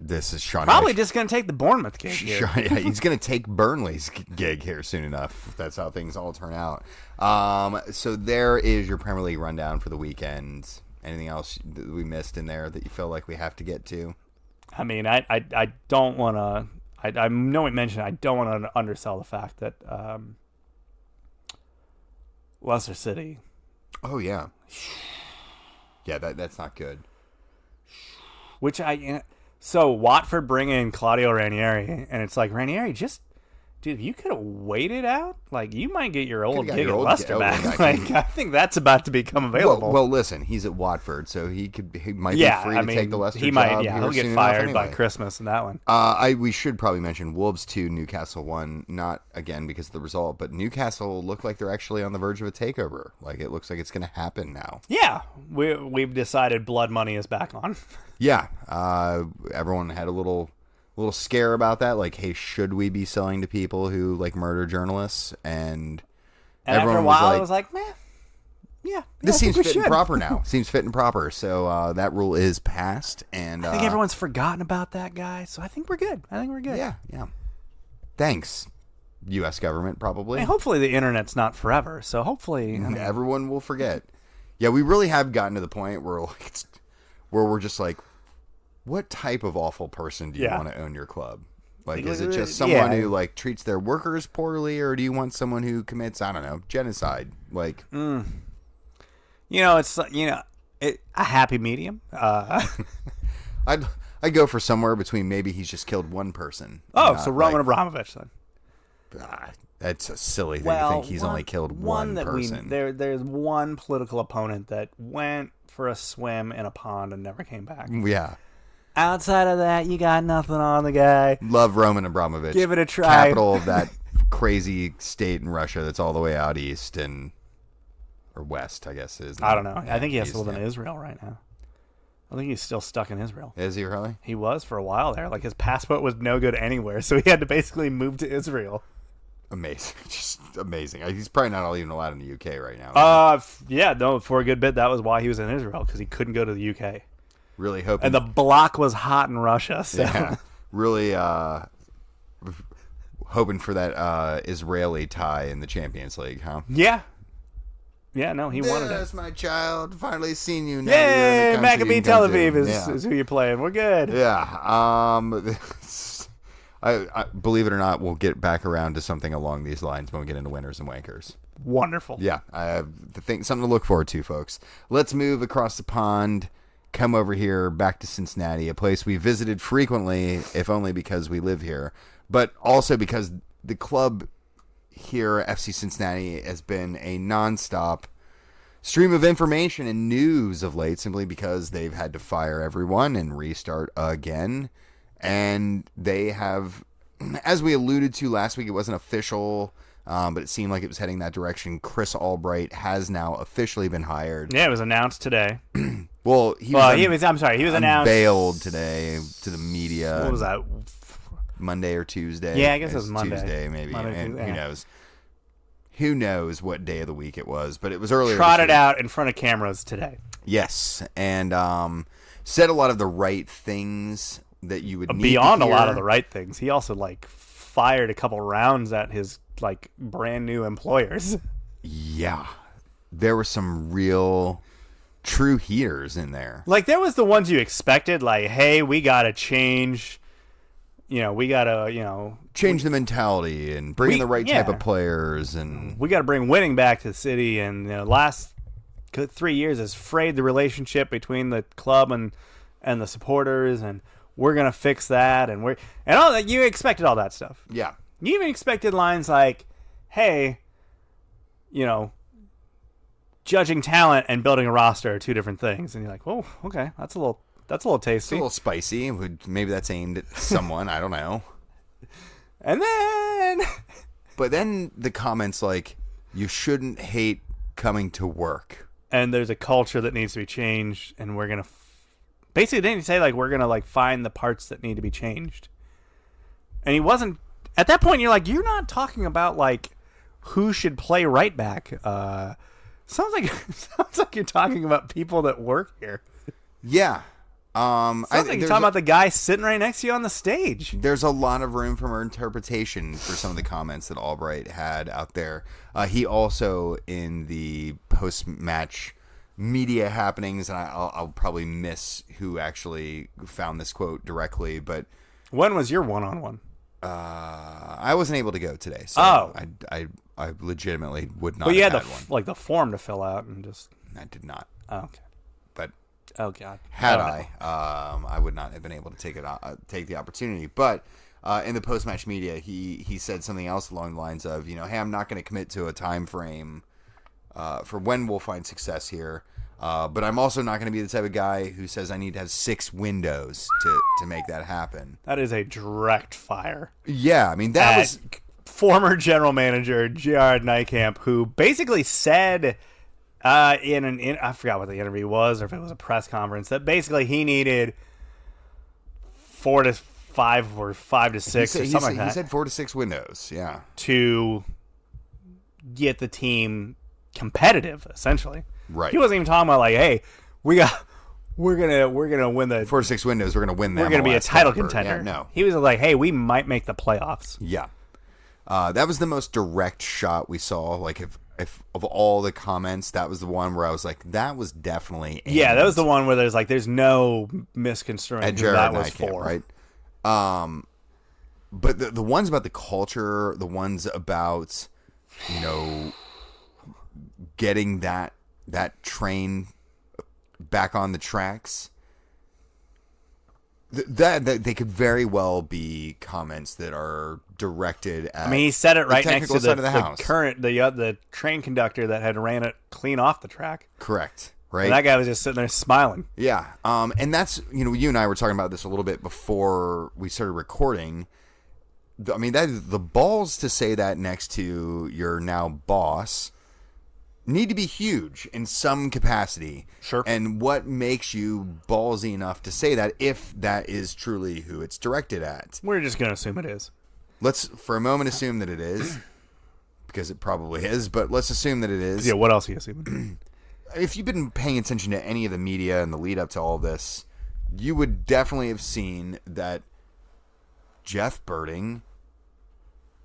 This is Sean. Probably just going to take the Bournemouth gig here. He's going to take Burnley's gig here soon enough. If that's how things all turn out. So there is your Premier League rundown for the weekend. Anything else that we missed in there that you feel like we have to get to? I mean, I don't want to. I know we mentioned I don't want to undersell the fact that Leicester City. Oh yeah, yeah. That's not good. So Watford bring in Claudio Ranieri, and it's like, Ranieri, dude, if you could have waited out, you might get your old gig at Leicester back. I think that's about to become available. Well, listen, he's at Watford, so he might be free to take the Leicester job. He'll get fired by Christmas in that one. We should probably mention Wolves 2, Newcastle 1, not again because of the result, but Newcastle look like they're actually on the verge of a takeover. It looks like it's going to happen now. Yeah, we've decided blood money is back on. Yeah, everyone had a little scare about that. Hey, should we be selling to people who murder journalists? And everyone after a while, it was like, man, yeah. This seems fit and proper now. Seems fit and proper. So that rule is passed, and I think everyone's forgotten about that guy. So I think we're good. Yeah. Thanks, U.S. government, probably. And hopefully the internet's not forever. So hopefully everyone will forget. Yeah, we really have gotten to the point where we're just like, what type of awful person do you want to own your club? Is it just someone who treats their workers poorly, or do you want someone who commits, I don't know, genocide? It's a happy medium. I'd go for somewhere between maybe he's just killed one person. Oh, so Roman Abramovich then. That's a silly thing to think he's only killed one person. There's one political opponent that went for a swim in a pond and never came back. Yeah. Outside of that, you got nothing on the guy. Love Roman Abramovich. Give it a try. Capital of that crazy state in Russia that's all the way out east or west, I guess it is. I don't know. I think he has to live in Israel right now. I think he's still stuck in Israel. Is he really? He was for a while there. His passport was no good anywhere, so he had to basically move to Israel. Amazing. Just amazing. He's probably not even allowed in the UK right now. Yeah, no, for a good bit, that was why he was in Israel, because he couldn't go to the UK. Really hoping. And the block was hot in Russia, so. Yeah, really hoping for that Israeli tie in the Champions League, huh? Yeah. Yeah, no, he wanted it. There's my child. Finally seen you now. Yay! Maccabi Tel Aviv is who you're playing. We're good. Yeah. I believe it or not, we'll get back around to something along these lines when we get into winners and wankers. Wonderful. Yeah, I have something to look forward to, folks. Let's move across the pond, come over here back to Cincinnati, a place we visited frequently, if only because we live here, but also because the club here, FC Cincinnati, has been a nonstop stream of information and news of late, simply because they've had to fire everyone and restart again. And they have, as we alluded to last week, it wasn't official, but it seemed like it was heading that direction. Chris Albright has now officially been hired. Yeah, it was announced today. Well, he was announced unveiled today to the media. What was that? Monday or Tuesday? Yeah, I guess it was Monday. Tuesday, maybe. Monday, and Tuesday, who knows? Who knows what day of the week it was? But it was earlier. Trotted out in front of cameras today. Yes, and said a lot of the right things that you would need beyond to hear. a lot of the right things. He also fired a couple rounds at his brand new employers. Yeah, there were some real true heaters in there. There was the ones you expected, hey, we gotta change. We gotta change the mentality and bring in the right type of players, and we gotta bring winning back to the city. And last 3 years has frayed the relationship between the club and the supporters, and we're gonna fix that. And all that. You expected all that stuff. Yeah. You even expected lines like, hey, judging talent and building a roster are two different things. And you're like, whoa, okay, that's a little tasty. It's a little spicy. Maybe that's aimed at someone. I don't know. And then... But then the comments you shouldn't hate coming to work. And there's a culture that needs to be changed, and we're going to... Basically, they didn't say, we're going to, find the parts that need to be changed. And he wasn't... At that point, you're you're not talking about, who should play right back. Sounds like you're talking about people that work here. Yeah. Sounds like you're talking about the guy sitting right next to you on the stage. There's a lot of room for interpretation for some of the comments that Albright had out there. He also, in the post-match media happenings, and I'll probably miss who actually found this quote directly, but... When was your one-on-one? I wasn't able to go today, so I legitimately would not. But you had one. the form to fill out and just. I did not. Oh, okay. But oh god, had I would not have been able to take the opportunity. But in the post match media, he said something else along the lines of, hey, I'm not going to commit to a time frame for when we'll find success here. But I'm also not going to be the type of guy who says I need to have 6 windows to make that happen. That is a direct fire. Yeah, I mean, that was... Former general manager Gerard Nijkamp, who basically said I forgot what the interview was, or if it was a press conference, that basically he needed 4 to 5 or 5 to 6 or something like that. He said 4 to 6 windows, yeah. To get the team competitive, essentially. Right. He wasn't even talking about hey, we're gonna win the 4 to 6 windows. We're gonna win. We're gonna be a title contender. Yeah, no, he was hey, we might make the playoffs. Yeah, that was the most direct shot we saw. If of all the comments, that was the one where I was that was definitely aimed. Yeah, that was the one where there's no misconstruing who that was for, right? But the ones about the culture, the ones about getting that train back on the tracks, that they could very well be comments that are directed at. I mean, he said it right next to the train conductor that had ran it clean off the track. Correct. Right. And that guy was just sitting there smiling. Yeah. And that's, you and I were talking about this a little bit before we started recording. I mean, the balls to say that next to your now boss need to be huge in some capacity. Sure. And what makes you ballsy enough to say that, if that is truly who it's directed at? We're just going to assume it is. Let's, for a moment, assume that it is, because it probably is, but let's assume that it is. Yeah, what else are you assuming? If you've been paying attention to any of the media in the lead up to all this, you would definitely have seen that Jeff Birding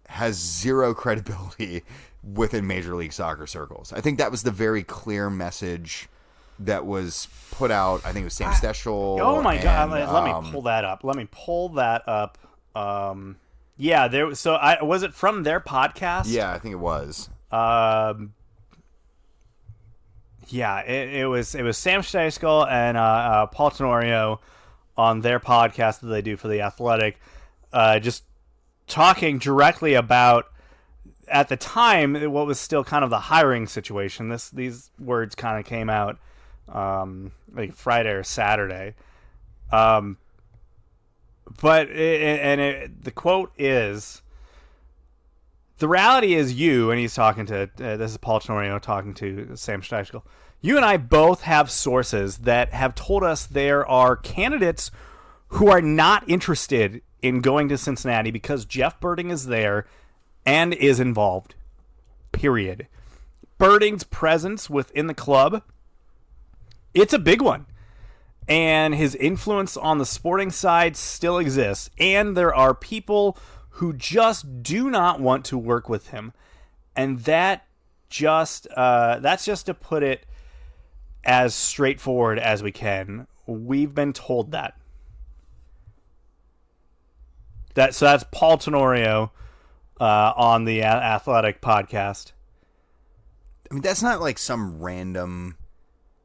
has zero credibility within Major League Soccer circles. I think that was the very clear message that was put out. I think it was Sam Stechel. Oh my God! Let me pull that up. Yeah, there. So was it from their podcast? Yeah, I think it was. Yeah, it was Sam Stechel and Paul Tenorio on their podcast that they do for The Athletic. Just talking directly about, at the time, what was still kind of the hiring situation. These words kind of came out like Friday or Saturday. But the quote is, the reality is and he's talking to, this is Paul Tenorio talking to Sam Steichel, you and I both have sources that have told us there are candidates who are not interested in going to Cincinnati because Jeff Berding is there and is involved. Period. Berding's presence within the club, it's a big one. And his influence on the sporting side still exists. And there are people who just do not want to work with him. And that's just to put it as straightforward as we can. We've been told that. So that's Paul Tenorio on the Athletic podcast. I mean, that's not like some random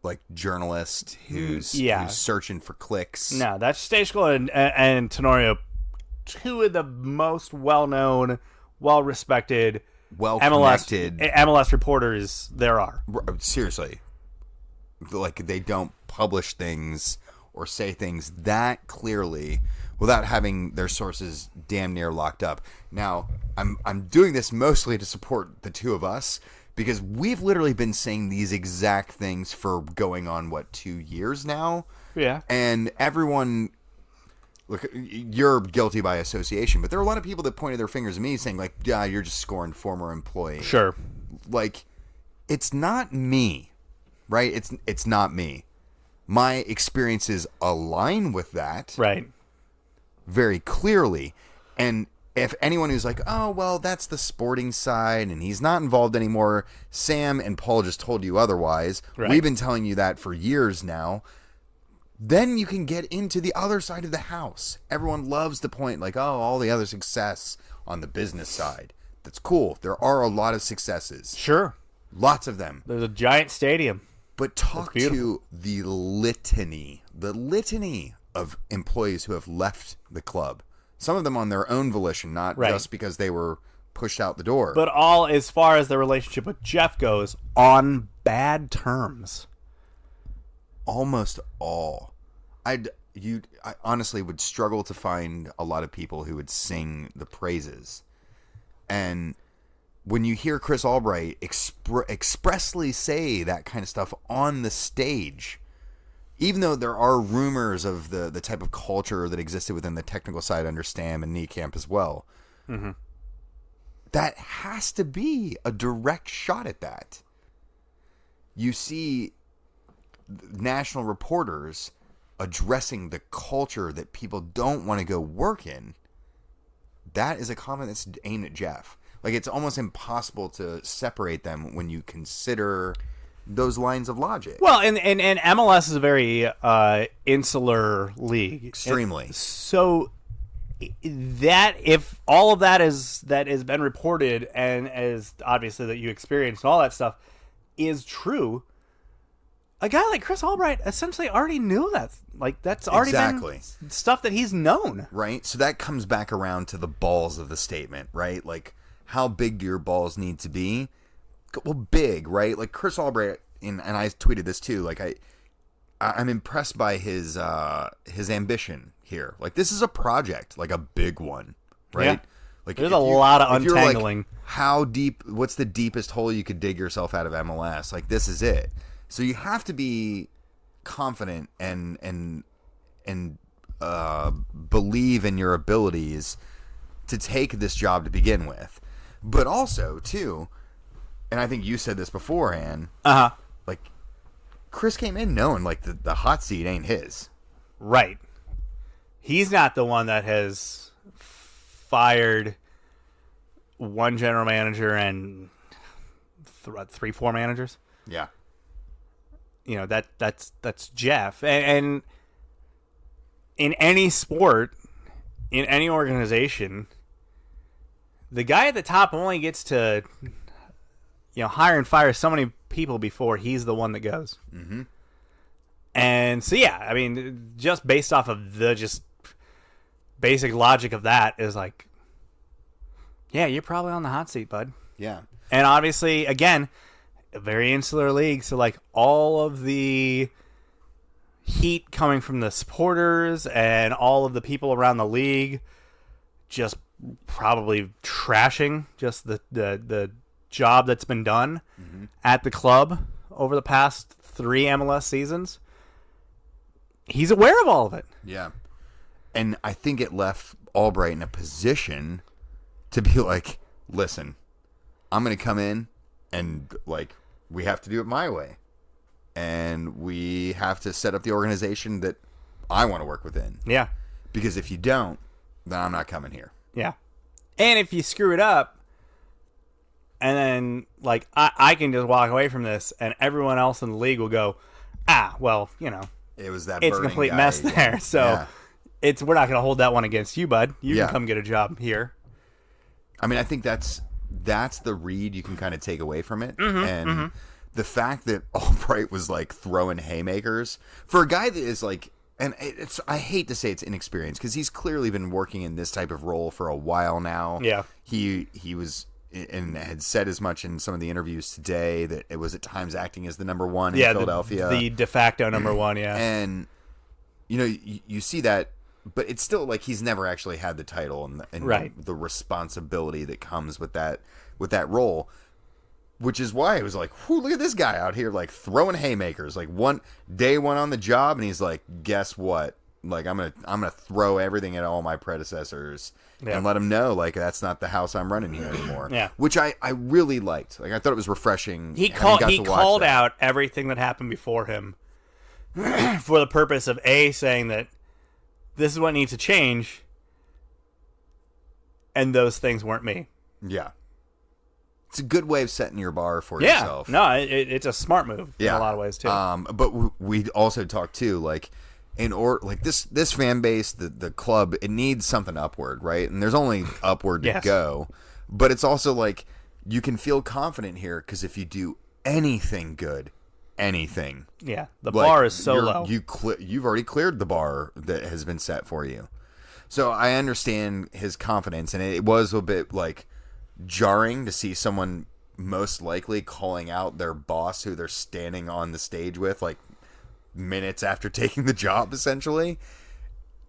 like journalist who's searching for clicks. No, that's Steichel and Tenorio, two of the most well-known, well-respected, well-connected MLS reporters there are. Seriously. Like, they don't publish things or say things that clearly without having their sources damn near locked up. Now, I'm doing this mostly to support the two of us, because we've literally been saying these exact things for going on, 2 years now? Yeah. And everyone, look, you're guilty by association, but there are a lot of people that pointed their fingers at me saying, like, yeah, you're just scoring former employee. Sure. Like, it's not me, right? It's not me. My experiences align with that. Right. Very clearly. And if anyone who's like, oh, well, that's the sporting side and he's not involved anymore, Sam and Paul just told you otherwise. Right. We've been telling you that for years now. Then you can get into the other side of the house. Everyone loves to point like, oh, all the other success on the business side. That's cool. There are a lot of successes. Sure. Lots of them. There's a giant stadium. But talk to the litany of employees who have left the club. Some of them on their own volition, not just because they were pushed out the door. But all, as far as the relationship with Jeff goes, on bad terms. Almost all. I honestly would struggle to find a lot of people who would sing the praises. And when you hear Chris Albright expressly say that kind of stuff on the stage, even though there are rumors of the type of culture that existed within the technical side under Stam and Niekamp as well, that has to be a direct shot at that. You see national reporters addressing the culture that people don't want to go work in. That is a comment that's aimed at Jeff. Like, it's almost impossible to separate them when you consider those lines of logic. Well, and MLS is a very insular league. Extremely. So that, if all of that has been reported and as obviously that you experienced and all that stuff is true, a guy like Chris Albright essentially already knew that. Like, that's already been stuff that he's known. Right? So that comes back around to the balls of the statement, right? Like, how big do your balls need to be? Well, big, right? Like Chris Albright, and I tweeted this too. Like, I'm impressed by his ambition here. Like, this is a project, like a big one, right? Yeah. Like, there's a lot of untangling. Like, how deep? What's the deepest hole you could dig yourself out of MLS? Like, this is it. So you have to be confident and believe in your abilities to take this job to begin with. But also, too, and I think you said this beforehand, like, Chris came in knowing, like, the hot seat ain't his. Right. He's not the one that has fired one general manager and 3-4 managers. Yeah. You know, that's Jeff. And in any sport, in any organization, the guy at the top only gets to, hire and fire so many people before he's the one that goes. Mm-hmm. And so, yeah, I mean, just based off of the just basic logic of that is like, Yeah, you're probably on the hot seat, bud. Yeah. And obviously, again, a very insular league, so like all of the heat coming from the supporters and all of the people around the league just probably trashing just the job that's been done at the club over the past 3 MLS seasons. He's aware of all of it. Yeah. And I think it left Albright in a position to be like, listen, I'm going to come in and, like, we have to do it my way. And we have to set up the organization that I want to work within. Yeah. Because if you don't, then I'm not coming here. Yeah. And if you screw it up, and then, like, I can just walk away from this, and everyone else in the league will go, well, you know, it was that it's a complete mess there. So we're not going to hold that one against you, bud. You can come get a job here. I mean, I think that's the read you can kind of take away from it. And the fact that Albright was, like, throwing haymakers for a guy that is, like, and I hate to say it's inexperienced because he's clearly been working in this type of role for a while now. Yeah. He was and had said as much in some of the interviews today that it was at times acting as the number one in Philadelphia. The de facto number one, yeah. And, you know, you see that, but it's still like he's never actually had the title and right. the responsibility that comes with that role. Which is why it was like, whoo, look at this guy out here, like, throwing haymakers. Like, day one on the job, and he's like, guess what? Like, I'm gonna throw everything at all my predecessors and let them know, like, that's not the house I'm running here anymore. Yeah. Which I really liked. Like, I thought it was refreshing. He called out everything that happened before him for the purpose of saying that this is what needs to change, and those things weren't me. Yeah. It's a good way of setting your bar for yourself. No, it's a smart move in a lot of ways too. But we also talked too, like, this fan base, the club, it needs something upward, right? And there's only upward to go. But it's also like you can feel confident here because if you do anything good, the bar is so low. You've already cleared the bar that has been set for you. So I understand his confidence, and it was a bit like jarring to see someone most likely calling out their boss who they're standing on the stage with, like, minutes after taking the job, essentially.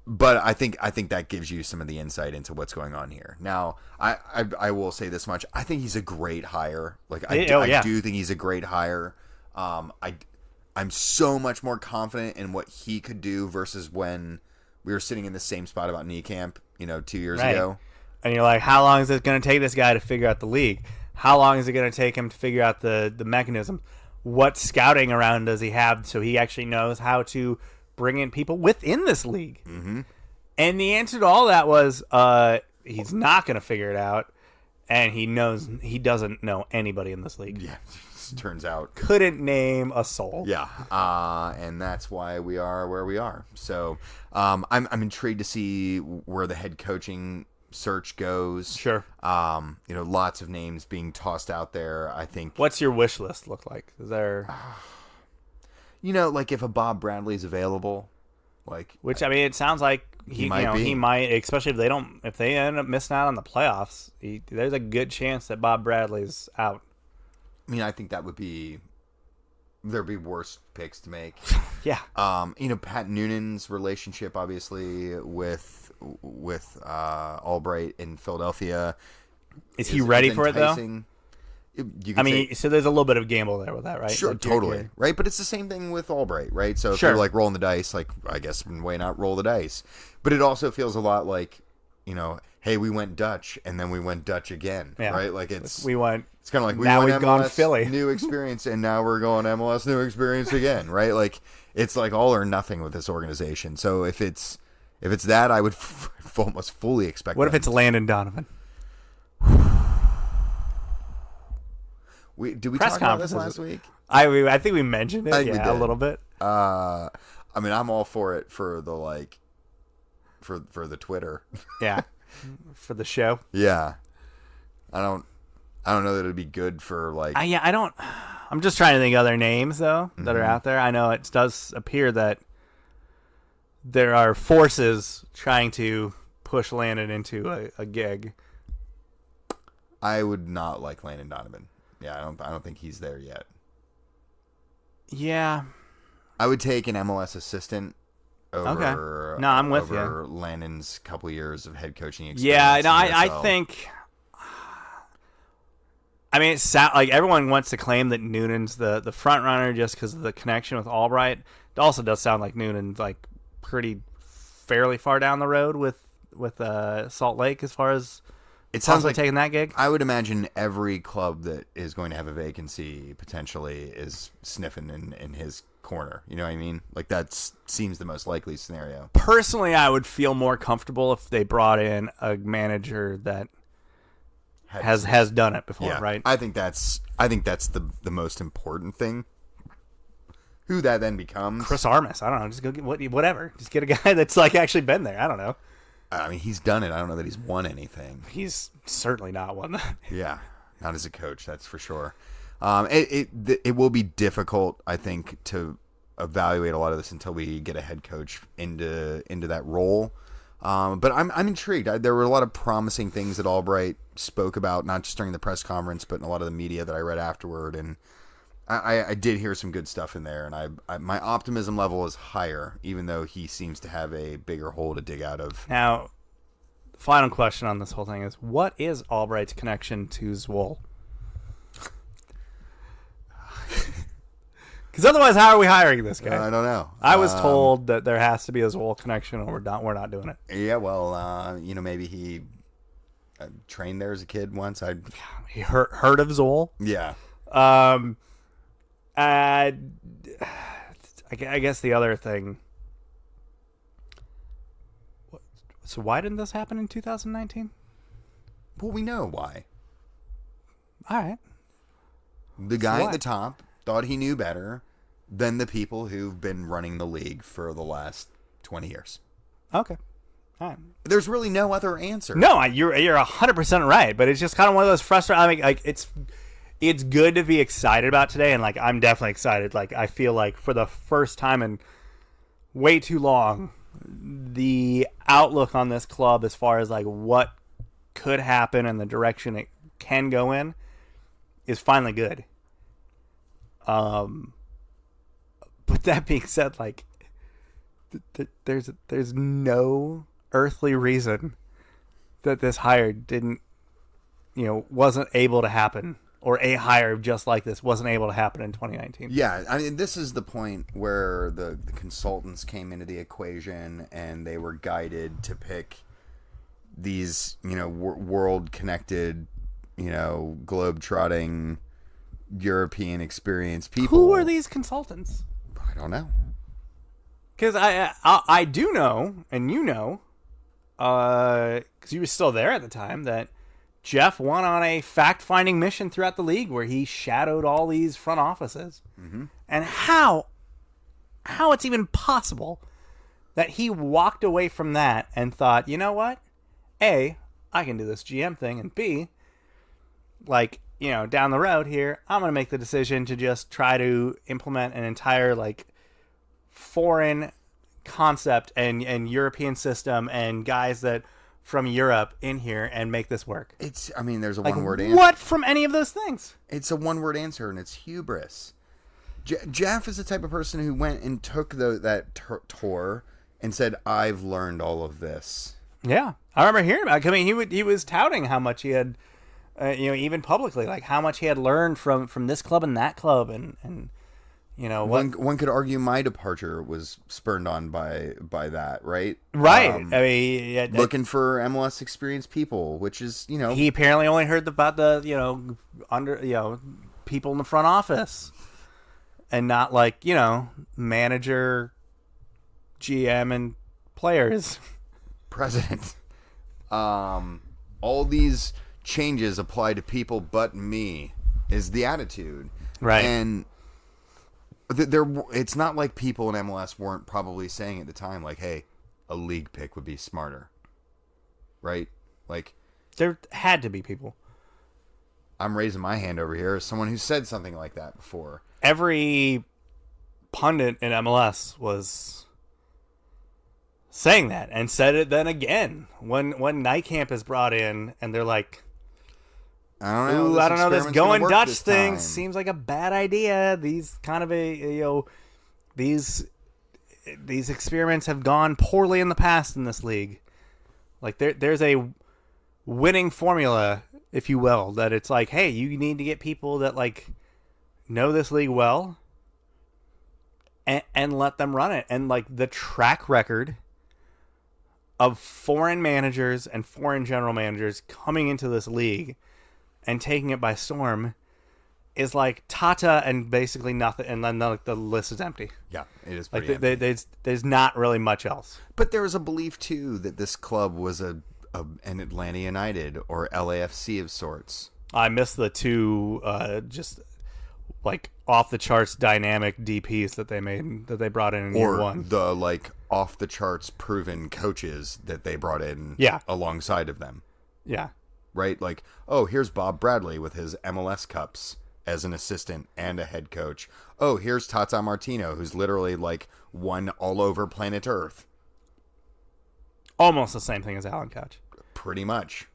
But I think that gives you some of the insight into what's going on here. Now, I will say this much: I think he's a great hire. Like, I do think he's a great hire. I'm so much more confident in what he could do versus when we were sitting in the same spot about knee camp, 2 years ago. And you're like, how long is it going to take this guy to figure out the league? How long is it going to take him to figure out the mechanism? What scouting around does he have so he actually knows how to bring in people within this league? Mm-hmm. And the answer to all that was he's not going to figure it out, and he doesn't know anybody in this league. Yeah, turns out. Couldn't name a soul. Yeah, and that's why we are where we are. So I'm intrigued to see where the head coaching search goes. Sure. Lots of names being tossed out there. I think. What's your wish list look like? Is there like if a Bob Bradley's available, like, which, I mean, it sounds like he might, especially if they end up missing out on the playoffs, there's a good chance that Bob Bradley's out. I mean, I think there'd be worse picks to make. Yeah. Pat Noonan's relationship, obviously, with Albright in Philadelphia. Is he ready for it, though? So there's a little bit of gamble there with that, right? Sure, totally. Right, but it's the same thing with Albright, right? So if you're, like, rolling the dice, like, I guess why not roll the dice? But it also feels a lot like, hey, we went Dutch, and then we went Dutch again, right? Like, it's kind of like now we've MLS gone Philly. New experience, and now we're going MLS new experience again, right? Like, it's like all or nothing with this organization. So if it's that, I would almost fully expect. What if it's Landon Donovan? Did we talk about this last week? I think we mentioned it. A little bit. I mean, I'm all for it for the for the Twitter. Yeah, for the show. Yeah, I don't know that it'd be good for like. I don't. I'm just trying to think of other names though that are out there. I know it does appear that there are forces trying to push Landon into a gig. I would not like Landon Donovan. Yeah, I don't think he's there yet. Yeah. I would take an MLS assistant over. Okay. No, I'm with over you. Landon's couple years of head coaching experience. Yeah, no, I USL. think. I mean, it's like everyone wants to claim that Noonan's the front runner just because of the connection with Albright. It also does sound like Noonan's like fairly far down the road with Salt Lake as far as it sounds like taking that gig. I would imagine every club that is going to have a vacancy potentially is sniffing in his corner. You know what I mean? Like that seems the most likely scenario. Personally, I would feel more comfortable if they brought in a manager that has done it before, right? I think that's the most important thing. Who that then becomes? Chris Armas. I don't know. Just go get whatever. Just get a guy that's like actually been there. I don't know. I mean, he's done it. I don't know that he's won anything. He's certainly not won that. Yeah, not as a coach, that's for sure. It will be difficult, I think, to evaluate a lot of this until we get a head coach into that role. But I'm intrigued. There were a lot of promising things that Albright spoke about, not just during the press conference, but in a lot of the media that I read afterward. And I did hear some good stuff in there. And my optimism level is higher, even though he seems to have a bigger hole to dig out of. Now, the final question on this whole thing is, what is Albright's connection to Zwolle? Because otherwise, how are we hiring this guy? I don't know. I was told that there has to be a Zwolle connection, or we're not doing it. Yeah, well, maybe he trained there as a kid once. He heard of Zwolle? Yeah. I guess the other thing. So why didn't this happen in 2019? Well, we know why. All right. The guy at the top thought he knew better than the people who've been running the league for the last 20 years. Okay. All right. There's really no other answer. No, you're 100% right, but it's just kind of one of those frustrating. I mean, like it's good to be excited about today, and like I'm definitely excited. Like I feel like for the first time in way too long, the outlook on this club as far as like what could happen and the direction it can go in is finally good. But that being said, like there's no earthly reason that this hire wasn't able to happen, or a hire just like this wasn't able to happen in 2019. Yeah, I mean, this is the point where the consultants came into the equation and they were guided to pick these, world-connected, globe-trotting, European experienced people. Who are these consultants? I don't know. Because I do know, and because you were still there at the time, that Jeff went on a fact-finding mission throughout the league where he shadowed all these front offices. Mm-hmm. And how it's even possible that he walked away from that and thought, you know what? A, I can do this GM thing, and B, down the road here, I'm going to make the decision to just try to implement an entire, foreign concept and European system and guys that from Europe in here and make this work. There's a one-word answer. What from any of those things? It's a one-word answer, and it's hubris. Jeff is the type of person who went and took that tour and said, I've learned all of this. Yeah. I remember hearing about it. I mean, he was touting how much he had, even publicly, like how much he had learned from this club and that club, and one could argue my departure was spurned on by that, right? Right. Looking for MLS experienced people, which is, he apparently only heard about the people in the front office, and not manager, GM, and players, president. All these changes apply to people but me is the attitude, right? And it's not like people in MLS weren't probably saying at the time, like, hey, a league pick would be smarter. Right? Like, there had to be people. I'm raising my hand over here as someone who said something like that before. Every pundit in MLS was saying that, and said it then again when Night Camp is brought in, and they're like, I don't know. Ooh, I don't know. This experiment's gonna going work Dutch this thing time. seems like a bad idea. These kind of these experiments have gone poorly in the past in this league. Like there's a winning formula, if you will, that it's like, hey, you need to get people that like know this league well and let them run it. And like the track record of foreign managers and foreign general managers coming into this league and taking it by storm is like Tata and basically nothing, and then the list is empty. Yeah, it is Like pretty empty. there's not really much else. But there was a belief too that this club was an Atlanta United or LAFC of sorts. I miss the two just like off the charts dynamic DPs that they brought in year Or one. the like off the charts proven coaches that they brought in alongside of them. Yeah. Right? Like, oh, here's Bob Bradley with his MLS Cups as an assistant and a head coach. Oh, here's Tata Martino, who's literally like won all over planet Earth. Almost the same thing as Alan Couch. Pretty much.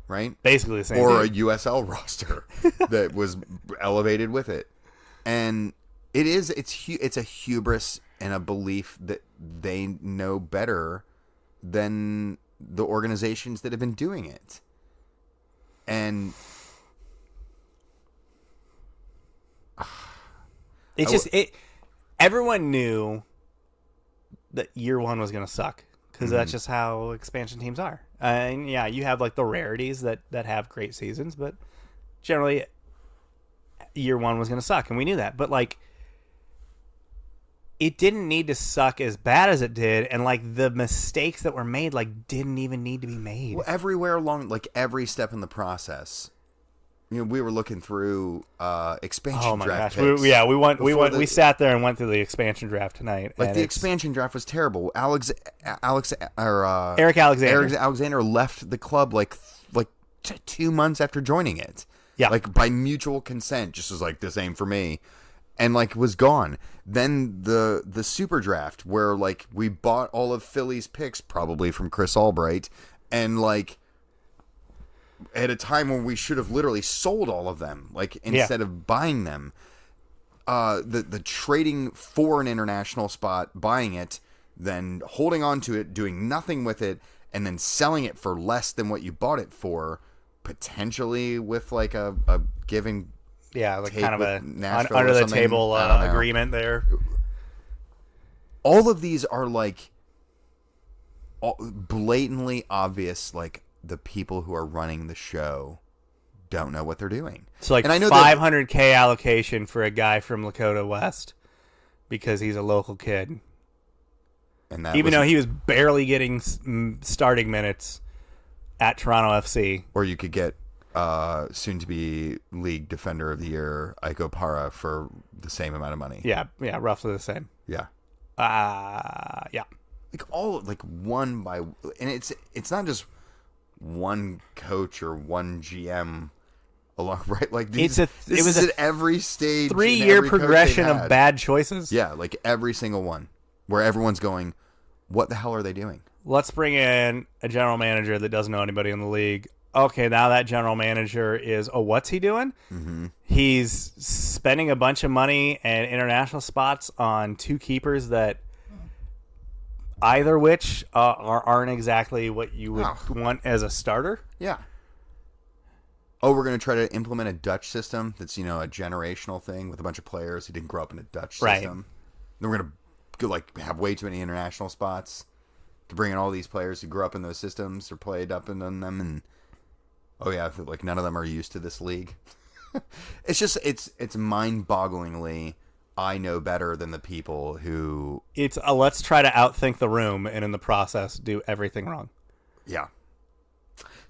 Right? Basically the same Or thing. a USL roster that was elevated with it. And it's a hubris and a belief that they know better than the organizations that have been doing it. And everyone knew that year one was going to suck because that's just how expansion teams are. And yeah, you have like the rarities that have great seasons, but generally year one was going to suck, and we knew that. But like, it didn't need to suck as bad as it did, and like the mistakes that were made like didn't even need to be made. well, everywhere along, like every step in the process, you know, we were looking through expansion Oh my draft gosh! picks. We sat there and went through the expansion draft tonight. Like and the it's- expansion draft was terrible. Eric Alexander. Eric Alexander left the club like 2 months after joining it. Yeah. Like by mutual consent, just was like, this ain't for me, and like was gone. Then the super draft where like we bought all of Philly's picks, probably from Chris Albright, and like at a time when we should have literally sold all of them, like instead of buying them. The trading for an international spot, buying it, then holding on to it, doing nothing with it, and then selling it for less than what you bought it for, potentially with like a giving like take kind of with a Nashville under or the something. table I don't know. agreement there. All of these are like blatantly obvious. Like the people who are running the show don't know what they're doing. So like, and I know 500K allocation for a guy from Lakota West because he's a local kid. and that Even was- though he was barely getting starting minutes at Toronto FC. or you could get soon to be league defender of the year Iko Para for the same amount of money. Yeah, roughly the same. Yeah. Yeah. Like all like one by, and it's not just one coach or one GM along, right? Like these, It this was is a at every stage, and 3-year every coach progression they've of had. bad choices. Yeah, like every single one where everyone's going, what the hell are they doing? Let's bring in a general manager that doesn't know anybody in the league. Okay, now that general manager is, what's he doing? Mm-hmm. He's spending a bunch of money and international spots on two keepers that either which aren't exactly what you would want as a starter. Yeah. Oh, we're going to try to implement a Dutch system that's, you know, a generational thing with a bunch of players who didn't grow up in a Dutch Right. system. Then we're going to like have way too many international spots to bring in all these players who grew up in those systems or played up in them, and like none of them are used to this league. It's just it's mind-bogglingly I know better than the people who It's let's try to outthink the room and in the process do everything wrong. yeah.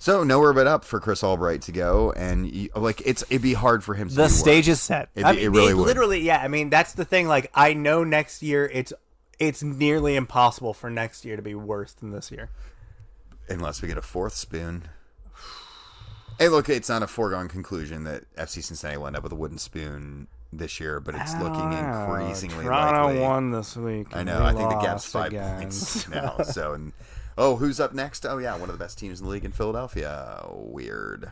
So nowhere but up for Chris Albright to go, and it'd be hard for him to The do stage work. is set. It really would. Literally, yeah. I mean, that's the thing. Like, I know next year it's nearly impossible for next year to be worse than this year. Unless we get a fourth spoon. Hey, look, it's not a foregone conclusion that FC Cincinnati will end up with a wooden spoon this year, but it's looking increasingly Toronto likely. won this week. I and know. we I think the gap's lost 5 again. points now. So, who's up next? Oh, yeah, one of the best teams in the league in Philadelphia. Weird.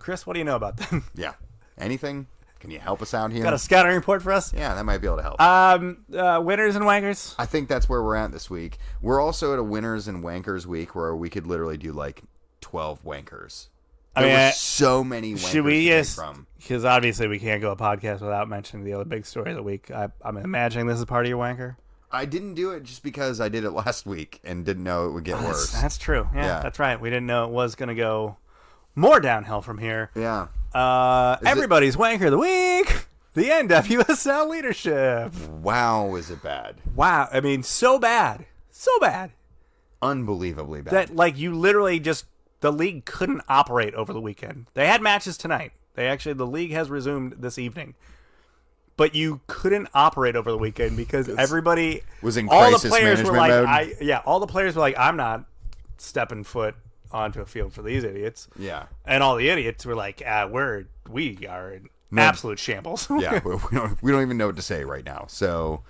Chris, what do you know about them? Yeah. Anything? Can you help us out here? Got a scouting report for us? Yeah, that might be able to help. Winners and wankers? I think that's where we're at this week. We're also at a winners and wankers week where we could literally do like 12 wankers. There were so many wankers should we to pick just, from. because obviously we can't go a podcast without mentioning the other big story of the week. I'm imagining this is part of your wanker. I didn't do it just because I did it last week and didn't know it would get worse. That's true. Yeah, that's right. We didn't know it was going to go more downhill from here. Yeah. Everybody's wanker of the week. The NWSL leadership. Wow, is it bad? Wow. I mean, so bad. So bad. Unbelievably bad. That, like, you literally just, the league couldn't operate over the weekend. They had matches tonight. The league has resumed this evening. But you couldn't operate over the weekend because everybody was in all crisis the players were management like, mode. all the players were like, I'm not stepping foot onto a field for these idiots. Yeah. And all the idiots were like, we are in absolute shambles. Yeah, we don't even know what to say right now. So,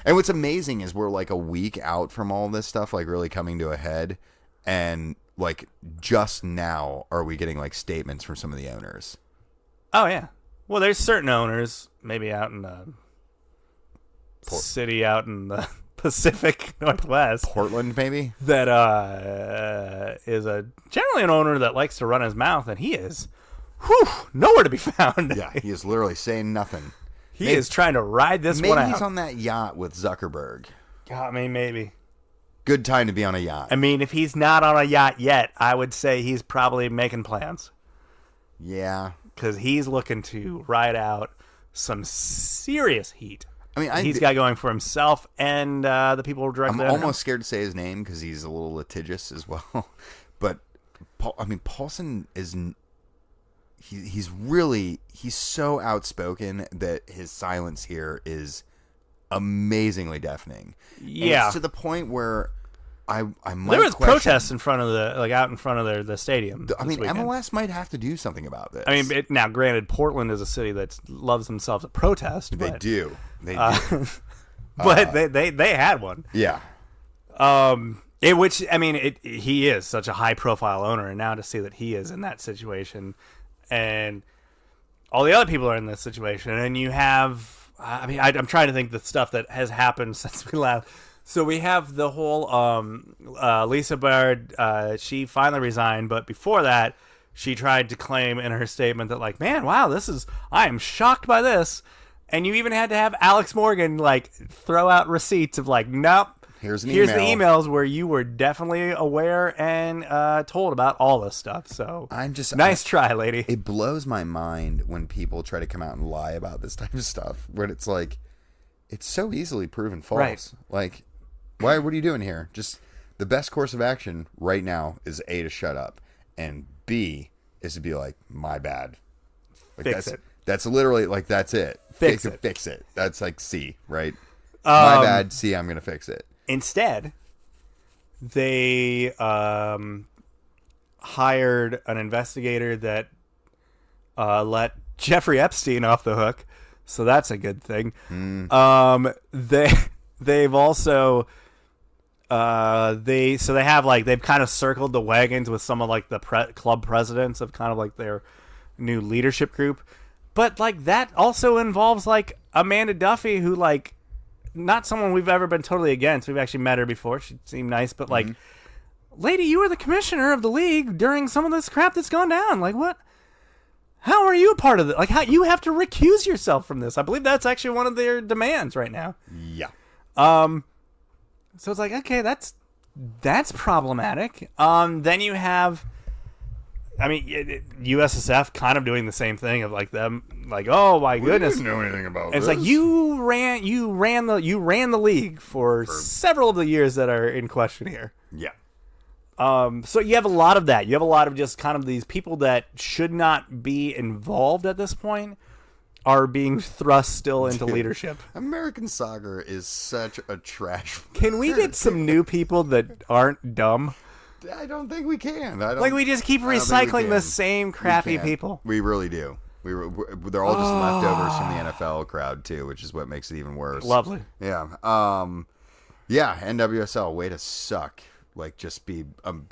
and what's amazing is we're like a week out from all this stuff, like really coming to a head, and like just now are we getting like statements from some of the owners. Oh yeah. Well, there's certain owners, maybe out in the city out in the Pacific Northwest, Portland, maybe, that is generally an owner that likes to run his mouth, and he is nowhere to be found. Yeah, he is literally saying nothing. He is trying to ride this one out. Maybe he's on that yacht with Zuckerberg. I mean, maybe. Good time to be on a yacht. I mean, if he's not on a yacht yet, I would say he's probably making plans. Yeah. Because he's looking to ride out some serious heat. I mean, he's got going for himself and the people directly. I'm almost scared to say his name because he's a little litigious as well. But Paulson is. He's so outspoken that his silence here is amazingly deafening. Yeah, and it's to the point where I might. There was question, protests in front of out in front of the stadium. I mean, weekend. MLS might have to do something about this. I mean, now granted, Portland is a city that loves themselves a protest. They but, do. They do. But they had one. Yeah. He is such a high profile owner, and now to see that he is in that situation, and all the other people are in this situation, and you have. I'm trying to think the stuff that has happened since we left. So we have the whole Lisa Baird. She finally resigned, but before that, she tried to claim in her statement that, like, man, wow, I am shocked by this. And you even had to have Alex Morgan like throw out receipts of like, nope. Here's the emails where you were definitely aware and told about all this stuff. So nice try, lady. It blows my mind when people try to come out and lie about this type of stuff. When it's like, it's so easily proven false. Right. Like, what are you doing here? Just the best course of action right now is A, to shut up, and B is to be like, my bad. Like, Fix it. That's literally like, that's it. Fix it. Fix it. That's like C, right? My bad. C, I'm gonna fix it. Instead, they hired an investigator that let Jeffrey Epstein off the hook, so that's a good thing. They've also they've kind of circled the wagons with some of like the club presidents of kind of like their new leadership group, but like that also involves like Amanda Duffy, who like. Not someone we've ever been totally against. We've actually met her before. She seemed nice, but like, lady, you were the commissioner of the league during some of this crap that's gone down. Like, what? How are you a part of it? Like, how you have to recuse yourself from this? I believe that's actually one of their demands right now. Yeah. So it's like, okay, that's problematic. Then you have. I mean, USSF kind of doing the same thing of like them, like, oh my goodness, we didn't know anything about this. It's like you ran the league for several of the years that are in question here. Yeah. So you have a lot of that. You have a lot of just kind of these people that should not be involved at this point are being thrust still into leadership. American Saga is such a trash. Can we get some new people that aren't dumb? I don't think we can. We just keep recycling the same crappy people. We really do. They're all just leftovers from the NFL crowd too, which is what makes it even worse. Lovely. Yeah. Yeah. NWSL, way to suck. Like, just be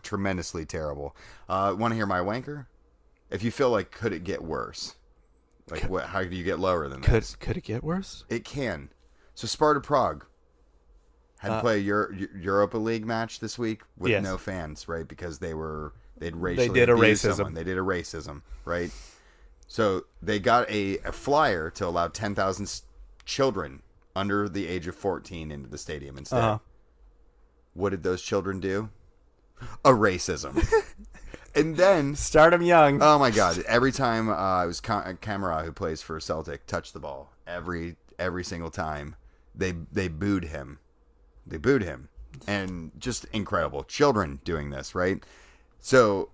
tremendously terrible. Want to hear my wanker? If you feel like, could it get worse? Like, how do you get lower than this? Could it get worse? It can. So Sparta Prague had to play a Europa League match this week with no fans, right? Because they'd racially did a abused racism. someone. They did a racism, right? So they got a flyer to allow 10,000 children under the age of 14 into the stadium instead. Uh-huh. What did those children do? A racism. And then Start them young. oh my god! Every time it was Camara who plays for Celtic touched the ball, every single time they booed him. They booed him, and just incredible. Children doing this, right? So,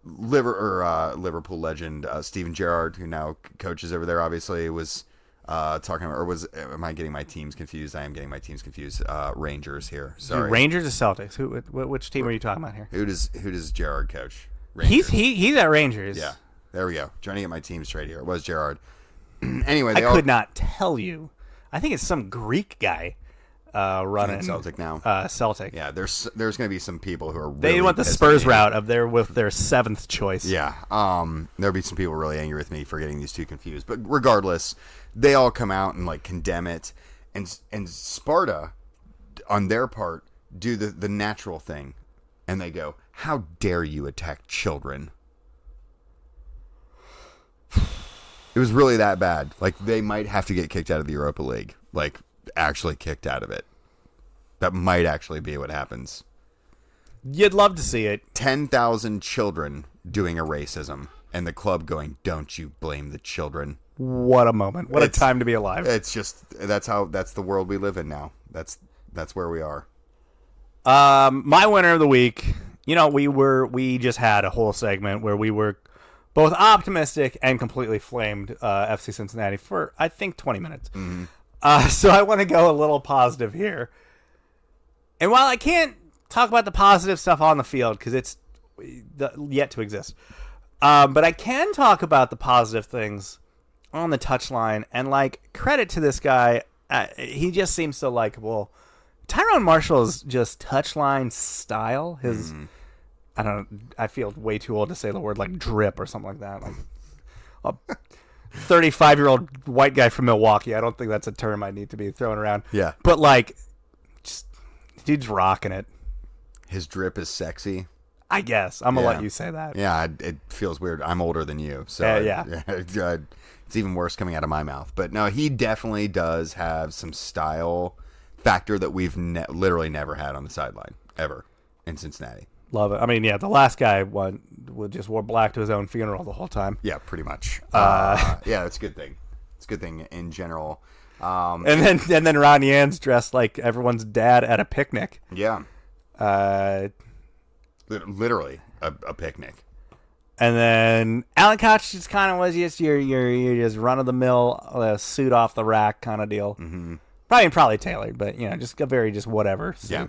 Liverpool legend Steven Gerrard, who now coaches over there, obviously was talking about, or was, am I getting my teams confused? I am getting my teams confused. Rangers here. Sorry, Rangers or Celtics? Which team are you talking about here? Who does Gerrard coach? Rangers. He's at Rangers. Yeah, there we go. Trying to get my teams straight here. It was Gerrard. Anyway, I could not tell you. I think it's some Greek guy running Celtic now. Celtic. Yeah, there's going to be some people who are really They went the pissed Spurs at me. route with their 7th choice. Yeah, there'll be some people really angry with me for getting these two confused. But regardless, they all come out and like condemn it, and Sparta, on their part, do the natural thing, and they go, "How dare you attack children?" It was really that bad. Like, they might have to get kicked out of the Europa League. Like, actually kicked out of it. That might actually be what happens. You'd love to see it. 10,000 children doing a racism, and the club going, "Don't you blame the children." What a moment. What a time to be alive. It's just, that's the world we live in now. That's where we are. My winner of the week, we just had a whole segment where we were both optimistic and completely flamed FC Cincinnati for, I think, 20 minutes. Mm-hmm. So I want to go a little positive here. And while I can't talk about the positive stuff on the field because it's yet to exist, but I can talk about the positive things on the touchline. And, like, credit to this guy. He just seems so likable. Tyrone Marshall's just touchline style, his... I feel way too old to say the word like drip or something like that. Like a 35-year-old white guy from Milwaukee. I don't think that's a term I need to be throwing around. Yeah. But like, just dude's rocking it. His drip is sexy. I guess. I'm going to let you say that. Yeah, it feels weird. I'm older than you. So it's even worse coming out of my mouth. But no, he definitely does have some style factor that we've literally never had on the sideline, ever, in Cincinnati. Love it. I mean, yeah, the last guy just wore black to his own funeral the whole time. Yeah, pretty much. Yeah, that's a good thing. It's a good thing in general. And then Ron Yan's dressed like everyone's dad at a picnic. Yeah. Literally a picnic. And then Alan Koch just kind of was just your just run of the mill suit off the rack kind of deal. Mm-hmm. Probably tailored, but just a very just whatever suit. Yeah.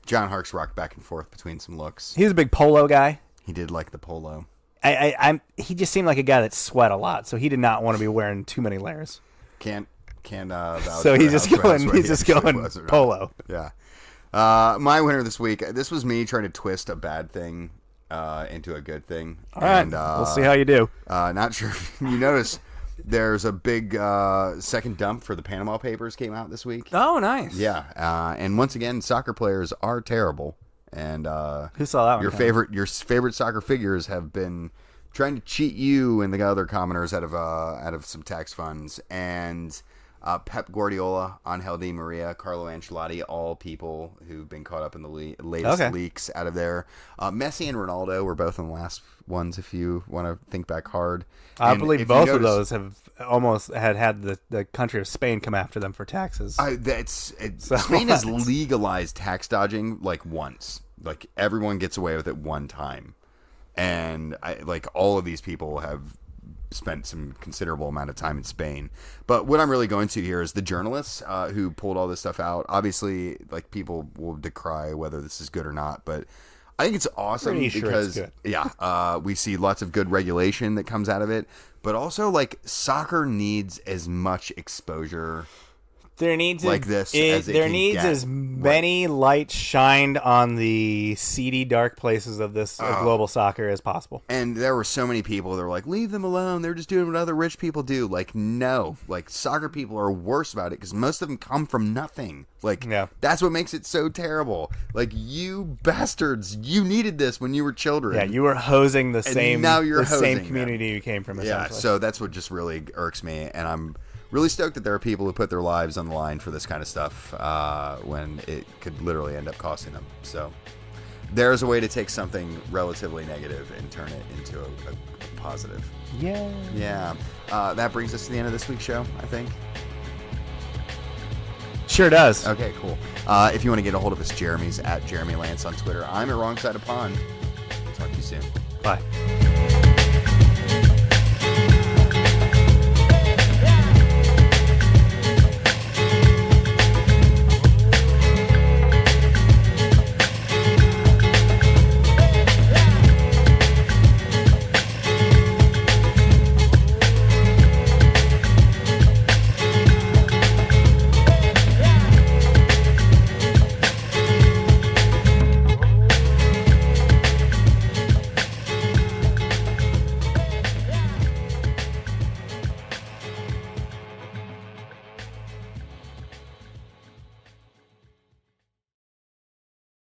John Harkes rocked back and forth between some looks. He was a big polo guy. He did like the polo. He just seemed like a guy that sweat a lot, so he did not want to be wearing too many layers. Can't so he's just going polo. Yeah. My winner this week. This was me trying to twist a bad thing into a good thing. All right, we'll see how you do. Not sure if you noticed. There's a big second dump for the Panama Papers came out this week. Oh, nice. Yeah, and once again, soccer players are terrible. And who saw that one? Your favorite soccer figures have been trying to cheat you and the other commoners out of some tax funds. And Pep Guardiola, Angel Di Maria, Carlo Ancelotti, all people who've been caught up in the latest leaks out of there. Messi and Ronaldo were both in the last ones, if you want to think back hard. I believe both of those have almost had the country of Spain come after them for taxes. Spain has legalized tax dodging like once. Like, everyone gets away with it one time. And all of these people have spent some considerable amount of time in Spain. But what I'm really going to here is the journalists who pulled all this stuff out. Obviously, people will decry whether this is good or not, but I think it's awesome because we see lots of good regulation that comes out of it, but also soccer needs as much exposure There needs like this. As it there can needs get. as many lights shined on the seedy, dark places of this of global soccer as possible. And there were so many people that were like, leave them alone. They're just doing what other rich people do. Like, no. Like, soccer people are worse about it because most of them come from nothing. Like, that's what makes it so terrible. Like, you bastards, you needed this when you were children. Yeah, you were hosing the same hosing community you came from, essentially. Yeah, so that's what just really irks me. And I'm really stoked that there are people who put their lives on the line for this kind of stuff when it could literally end up costing them. So there's a way to take something relatively negative and turn it into a positive. Yeah. Yeah. That brings us to the end of this week's show, I think. Sure does. Okay, cool. If you want to get a hold of us, Jeremy's at Jeremy Lance on Twitter. I'm at Wrong Side of Pond. Talk to you soon. Bye.